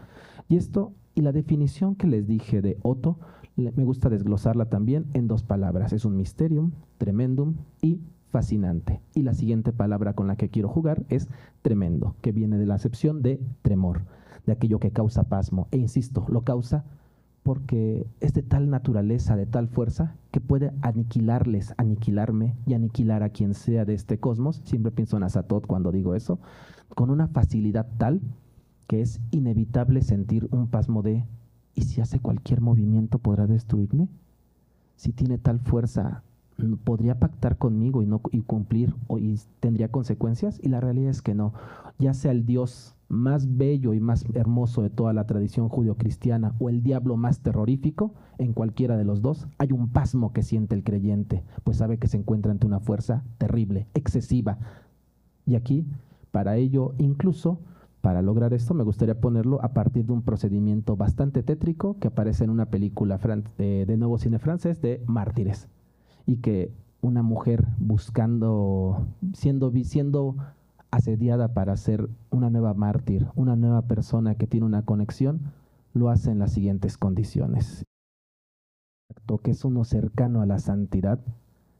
S10: Y esto, y la definición que les dije de Otto, me gusta desglosarla también en 2 palabras. Es un mysterium, tremendum y fascinante. Y la siguiente palabra con la que quiero jugar es tremendo, que viene de la acepción de tremor, de aquello que causa pasmo. E insisto, lo causa porque es de tal naturaleza, de tal fuerza, que puede aniquilarme y aniquilar a quien sea de este cosmos. Siempre pienso en Azatoth cuando digo eso, con una facilidad tal que es inevitable sentir un pasmo de ¿y si hace cualquier movimiento podrá destruirme? Si tiene tal fuerza, ¿podría pactar conmigo y cumplir y tendría consecuencias? Y la realidad es que no. Ya sea el Dios más bello y más hermoso de toda la tradición judio-cristiana o el diablo más terrorífico, en cualquiera de los dos hay un pasmo que siente el creyente, pues sabe que se encuentra ante una fuerza terrible, excesiva. Y aquí, para ello, incluso para lograr esto, me gustaría ponerlo a partir de un procedimiento bastante tétrico que aparece en una película de nuevo cine francés de Mártires, y que una mujer siendo asediada para ser una nueva mártir, una nueva persona que tiene una conexión, lo hace en las siguientes condiciones. Que es uno cercano a la santidad,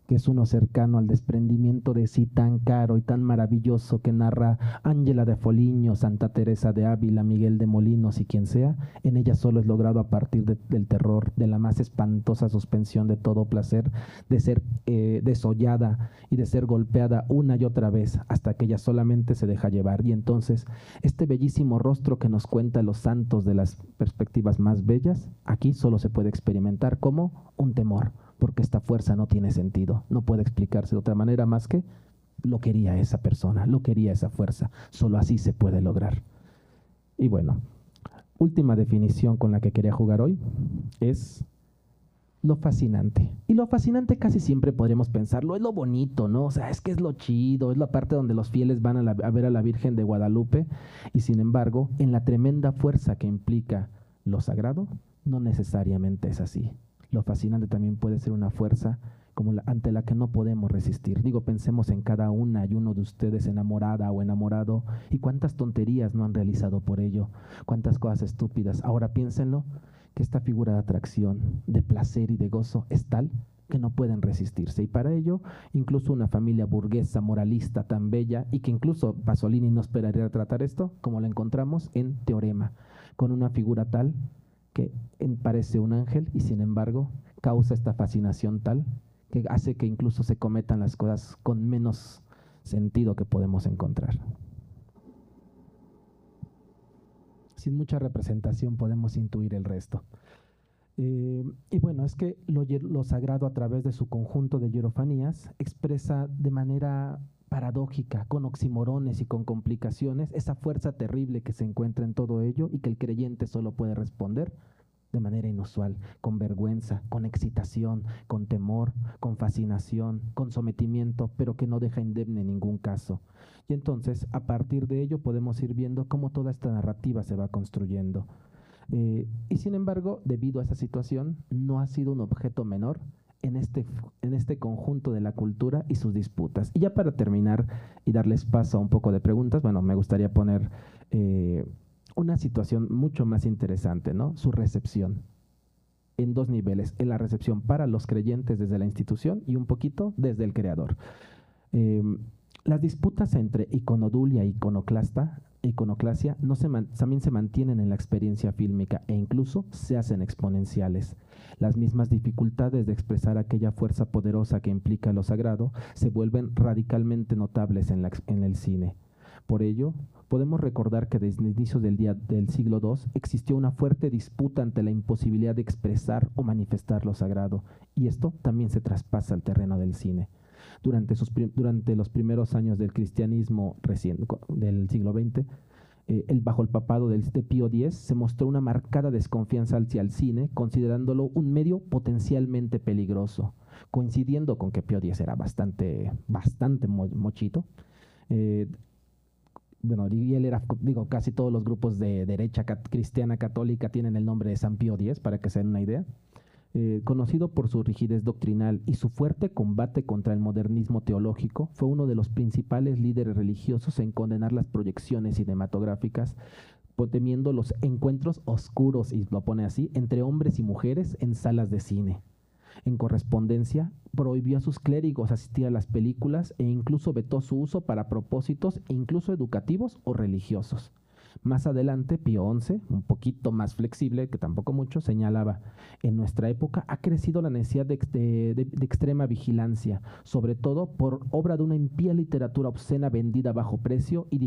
S10: que es uno cercano al desprendimiento de sí tan caro y tan maravilloso que narra Ángela de Foligno, Santa Teresa de Ávila, Miguel de Molinos y quien sea. En ella solo es logrado a partir del terror, de la más espantosa suspensión de todo placer, de ser desollada y de ser golpeada una y otra vez hasta que ella solamente se deja llevar. Y entonces este bellísimo rostro que nos cuenta los santos de las perspectivas más bellas, aquí solo se puede experimentar como un temor, porque esta fuerza no tiene sentido, no puede explicarse de otra manera más que lo quería esa persona, lo quería esa fuerza, solo así se puede lograr. Y bueno, última definición con la que quería jugar hoy es lo fascinante. Y lo fascinante casi siempre podríamos pensarlo, es lo bonito, ¿no? O sea, es que es lo chido, es la parte donde los fieles van a ver a la Virgen de Guadalupe, y sin embargo, en la tremenda fuerza que implica lo sagrado, no necesariamente es así. Lo fascinante también puede ser una fuerza ante la que no podemos resistir. Digo, pensemos en cada una y uno de ustedes enamorada o enamorado, y cuántas tonterías no han realizado por ello, cuántas cosas estúpidas. Ahora piénsenlo, que esta figura de atracción, de placer y de gozo es tal que no pueden resistirse. Y para ello, incluso una familia burguesa, moralista, tan bella, y que incluso Pasolini no esperaría tratar esto, como lo encontramos en Teorema, con una figura tal que parece un ángel y sin embargo causa esta fascinación tal que hace que incluso se cometan las cosas con menos sentido que podemos encontrar. Sin mucha representación podemos intuir el resto. Y bueno, es que lo sagrado a través de su conjunto de hierofanías expresa de manera paradójica, con oximorones y con complicaciones, esa fuerza terrible que se encuentra en todo ello y que el creyente solo puede responder de manera inusual, con vergüenza, con excitación, con temor, con fascinación, con sometimiento, pero que no deja indemne en ningún caso. Y entonces, a partir de ello, podemos ir viendo cómo toda esta narrativa se va construyendo. Y sin embargo, debido a esa situación, no ha sido un objeto menor en este conjunto de la cultura y sus disputas. Y ya para terminar y darles paso a un poco de preguntas, bueno, me gustaría poner una situación mucho más interesante, ¿no? Su recepción en 2 niveles, en la recepción para los creyentes desde la institución y un poquito desde el creador. Las disputas entre iconodulia e iconoclasia también se mantienen en la experiencia fílmica e incluso se hacen exponenciales. Las mismas dificultades de expresar aquella fuerza poderosa que implica lo sagrado se vuelven radicalmente notables en el cine. Por ello, podemos recordar que desde inicios del siglo II existió una fuerte disputa ante la imposibilidad de expresar o manifestar lo sagrado, y esto también se traspasa al terreno del cine. Durante los primeros años del cristianismo del siglo XX, bajo el papado de Pío X, se mostró una marcada desconfianza hacia el cine, considerándolo un medio potencialmente peligroso, coincidiendo con que Pío X era bastante mochito. Bueno, y él era, digo, casi todos los grupos de derecha cristiana católica tienen el nombre de San Pío X, para que se den una idea. Conocido por su rigidez doctrinal y su fuerte combate contra el modernismo teológico, fue uno de los principales líderes religiosos en condenar las proyecciones cinematográficas, temiendo los encuentros oscuros, y lo pone así, entre hombres y mujeres en salas de cine. En correspondencia, prohibió a sus clérigos asistir a las películas e incluso vetó su uso para propósitos incluso educativos o religiosos. Más adelante, Pío XI, un poquito más flexible, que tampoco mucho, señalaba: en nuestra época ha crecido la necesidad de extrema vigilancia, sobre todo por obra de una impía literatura obscena vendida a bajo precio y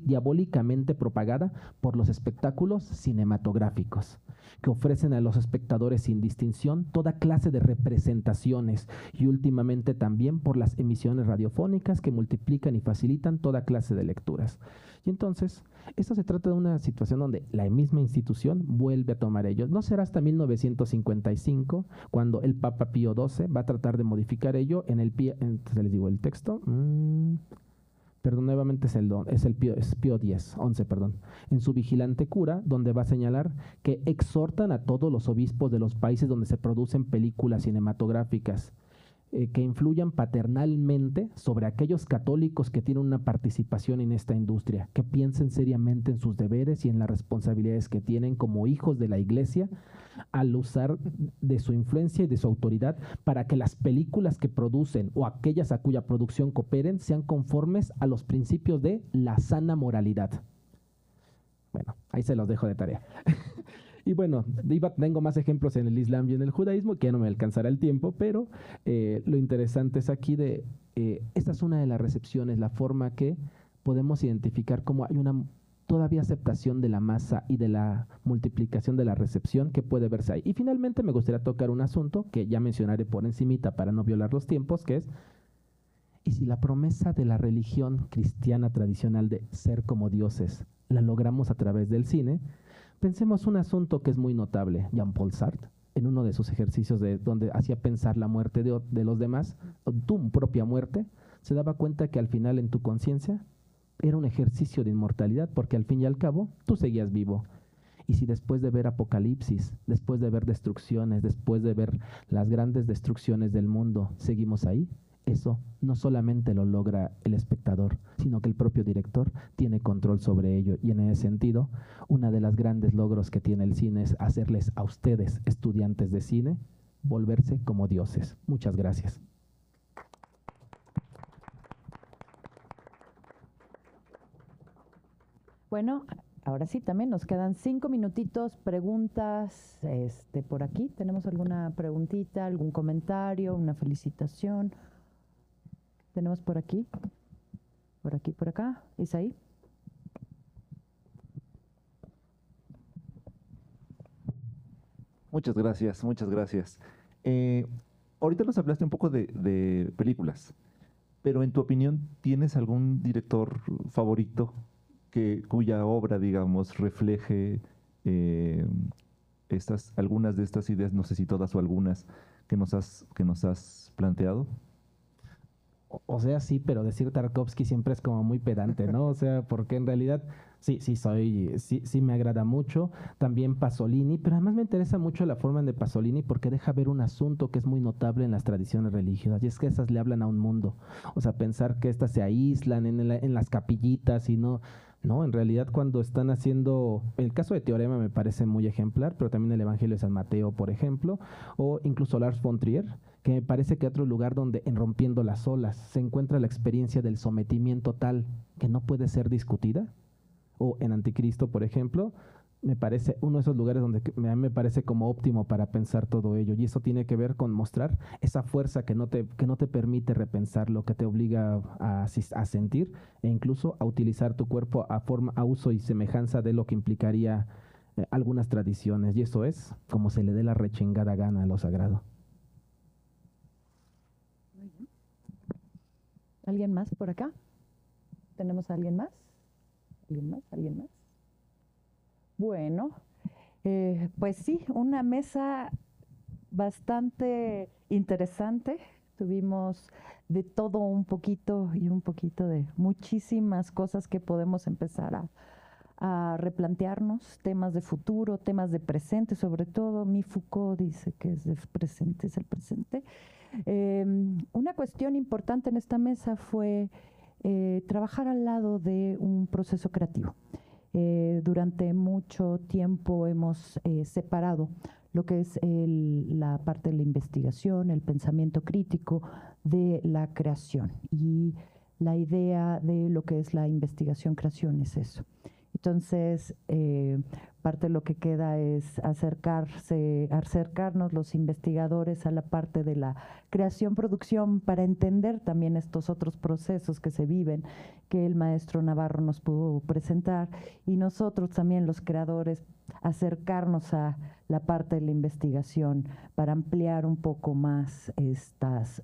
S10: diabólicamente propagada por los espectáculos cinematográficos, que ofrecen a los espectadores sin distinción toda clase de representaciones, y últimamente también por las emisiones radiofónicas que multiplican y facilitan toda clase de lecturas. Y entonces, esto se trata de una situación donde la misma institución vuelve a tomar ello. No será hasta 1955 cuando el Papa Pío XII va a tratar de modificar ello entonces les digo el texto. Perdón, nuevamente es Pío X, perdón. En su vigilante cura, donde va a señalar que exhortan a todos los obispos de los países donde se producen películas cinematográficas que influyan paternalmente sobre aquellos católicos que tienen una participación en esta industria, que piensen seriamente en sus deberes y en las responsabilidades que tienen como hijos de la Iglesia al usar de su influencia y de su autoridad para que las películas que producen o aquellas a cuya producción cooperen sean conformes a los principios de la sana moralidad. Bueno, ahí se los dejo de tarea. Y bueno, tengo más ejemplos en el Islam y en el judaísmo, que ya no me alcanzará el tiempo, pero lo interesante es aquí esta es una de las recepciones, la forma que podemos identificar cómo hay una todavía aceptación de la masa y de la multiplicación de la recepción que puede verse ahí. Y finalmente me gustaría tocar un asunto que ya mencionaré por encimita para no violar los tiempos, que es: ¿y si la promesa de la religión cristiana tradicional de ser como dioses la logramos a través del cine? Pensemos un asunto que es muy notable. Jean-Paul Sartre, en uno de sus ejercicios donde hacía pensar la muerte de los demás, tu propia muerte, se daba cuenta que al final en tu conciencia era un ejercicio de inmortalidad, porque al fin y al cabo tú seguías vivo. Y si después de ver Apocalipsis, después de ver destrucciones, después de ver las grandes destrucciones del mundo, seguimos ahí, eso no solamente lo logra el espectador, sino que el propio director tiene control sobre ello. Y en ese sentido, uno de los grandes logros que tiene el cine es hacerles a ustedes, estudiantes de cine, volverse como dioses. Muchas gracias.
S1: Bueno, ahora sí, también nos quedan 5 minutitos, preguntas, por aquí. ¿Tenemos alguna preguntita, algún comentario, una felicitación? Tenemos por aquí, por acá. Isaí.
S3: Muchas gracias, muchas gracias. Ahorita nos hablaste un poco de películas, pero en tu opinión, ¿tienes algún director favorito cuya obra, digamos, refleje algunas de estas ideas, no sé si todas o algunas, que nos has planteado?
S10: O sea, sí, pero decir Tarkovsky siempre es como muy pedante, ¿no? O sea, porque en realidad sí me agrada mucho. También Pasolini, pero además me interesa mucho la forma de Pasolini porque deja ver un asunto que es muy notable en las tradiciones religiosas, y es que esas le hablan a un mundo. O sea, pensar que estas se aíslan en las capillitas y no, en realidad cuando están haciendo, el caso de Teorema me parece muy ejemplar, pero también el Evangelio de San Mateo, por ejemplo, o incluso Lars von Trier, que me parece que otro lugar donde en Rompiendo las olas se encuentra la experiencia del sometimiento tal que no puede ser discutida, o en Anticristo, por ejemplo, me parece uno de esos lugares donde a mí me parece como óptimo para pensar todo ello. Y eso tiene que ver con mostrar esa fuerza que no te permite repensar, lo que te obliga a sentir e incluso a utilizar tu cuerpo a uso y semejanza de lo que implicaría algunas tradiciones. Y eso es como se le dé la rechingada gana a lo sagrado.
S1: ¿Alguien más por acá? ¿Tenemos a alguien más? ¿Alguien más? ¿Alguien más? Bueno, pues sí, una mesa bastante interesante. Tuvimos de todo un poquito y un poquito de muchísimas cosas que podemos empezar a replantearnos, temas de futuro, temas de presente, sobre todo. Mi Foucault dice que es el presente. Una cuestión importante en esta mesa fue trabajar al lado de un proceso creativo. Durante mucho tiempo hemos separado lo que es la parte de la investigación, el pensamiento crítico de la creación. Y la idea de lo que es la investigación-creación es eso. Entonces, parte de lo que queda es acercarnos los investigadores a la parte de la creación-producción para entender también estos otros procesos que se viven, que el maestro Navarro nos pudo presentar, y nosotros también los creadores acercarnos a la parte de la investigación para ampliar un poco más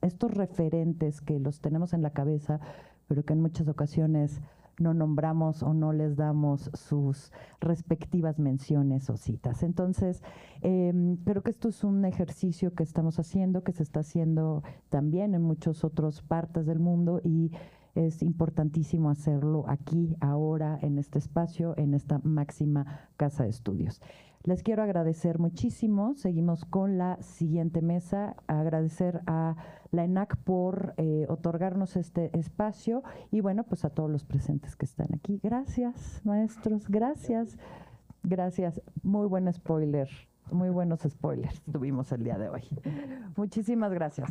S1: estos referentes que los tenemos en la cabeza, pero que en muchas ocasiones no nombramos o no les damos sus respectivas menciones o citas. Entonces, creo que esto es un ejercicio que estamos haciendo, que se está haciendo también en muchas otras partes del mundo, y es importantísimo hacerlo aquí, ahora, en este espacio, en esta máxima casa de estudios. Les quiero agradecer muchísimo. Seguimos con la siguiente mesa. Agradecer a la ENAC por otorgarnos este espacio, y bueno, pues a todos los presentes que están aquí. Gracias, maestros. Gracias. Gracias. Muy buen spoiler. Muy buenos spoilers tuvimos el día de hoy. Muchísimas gracias.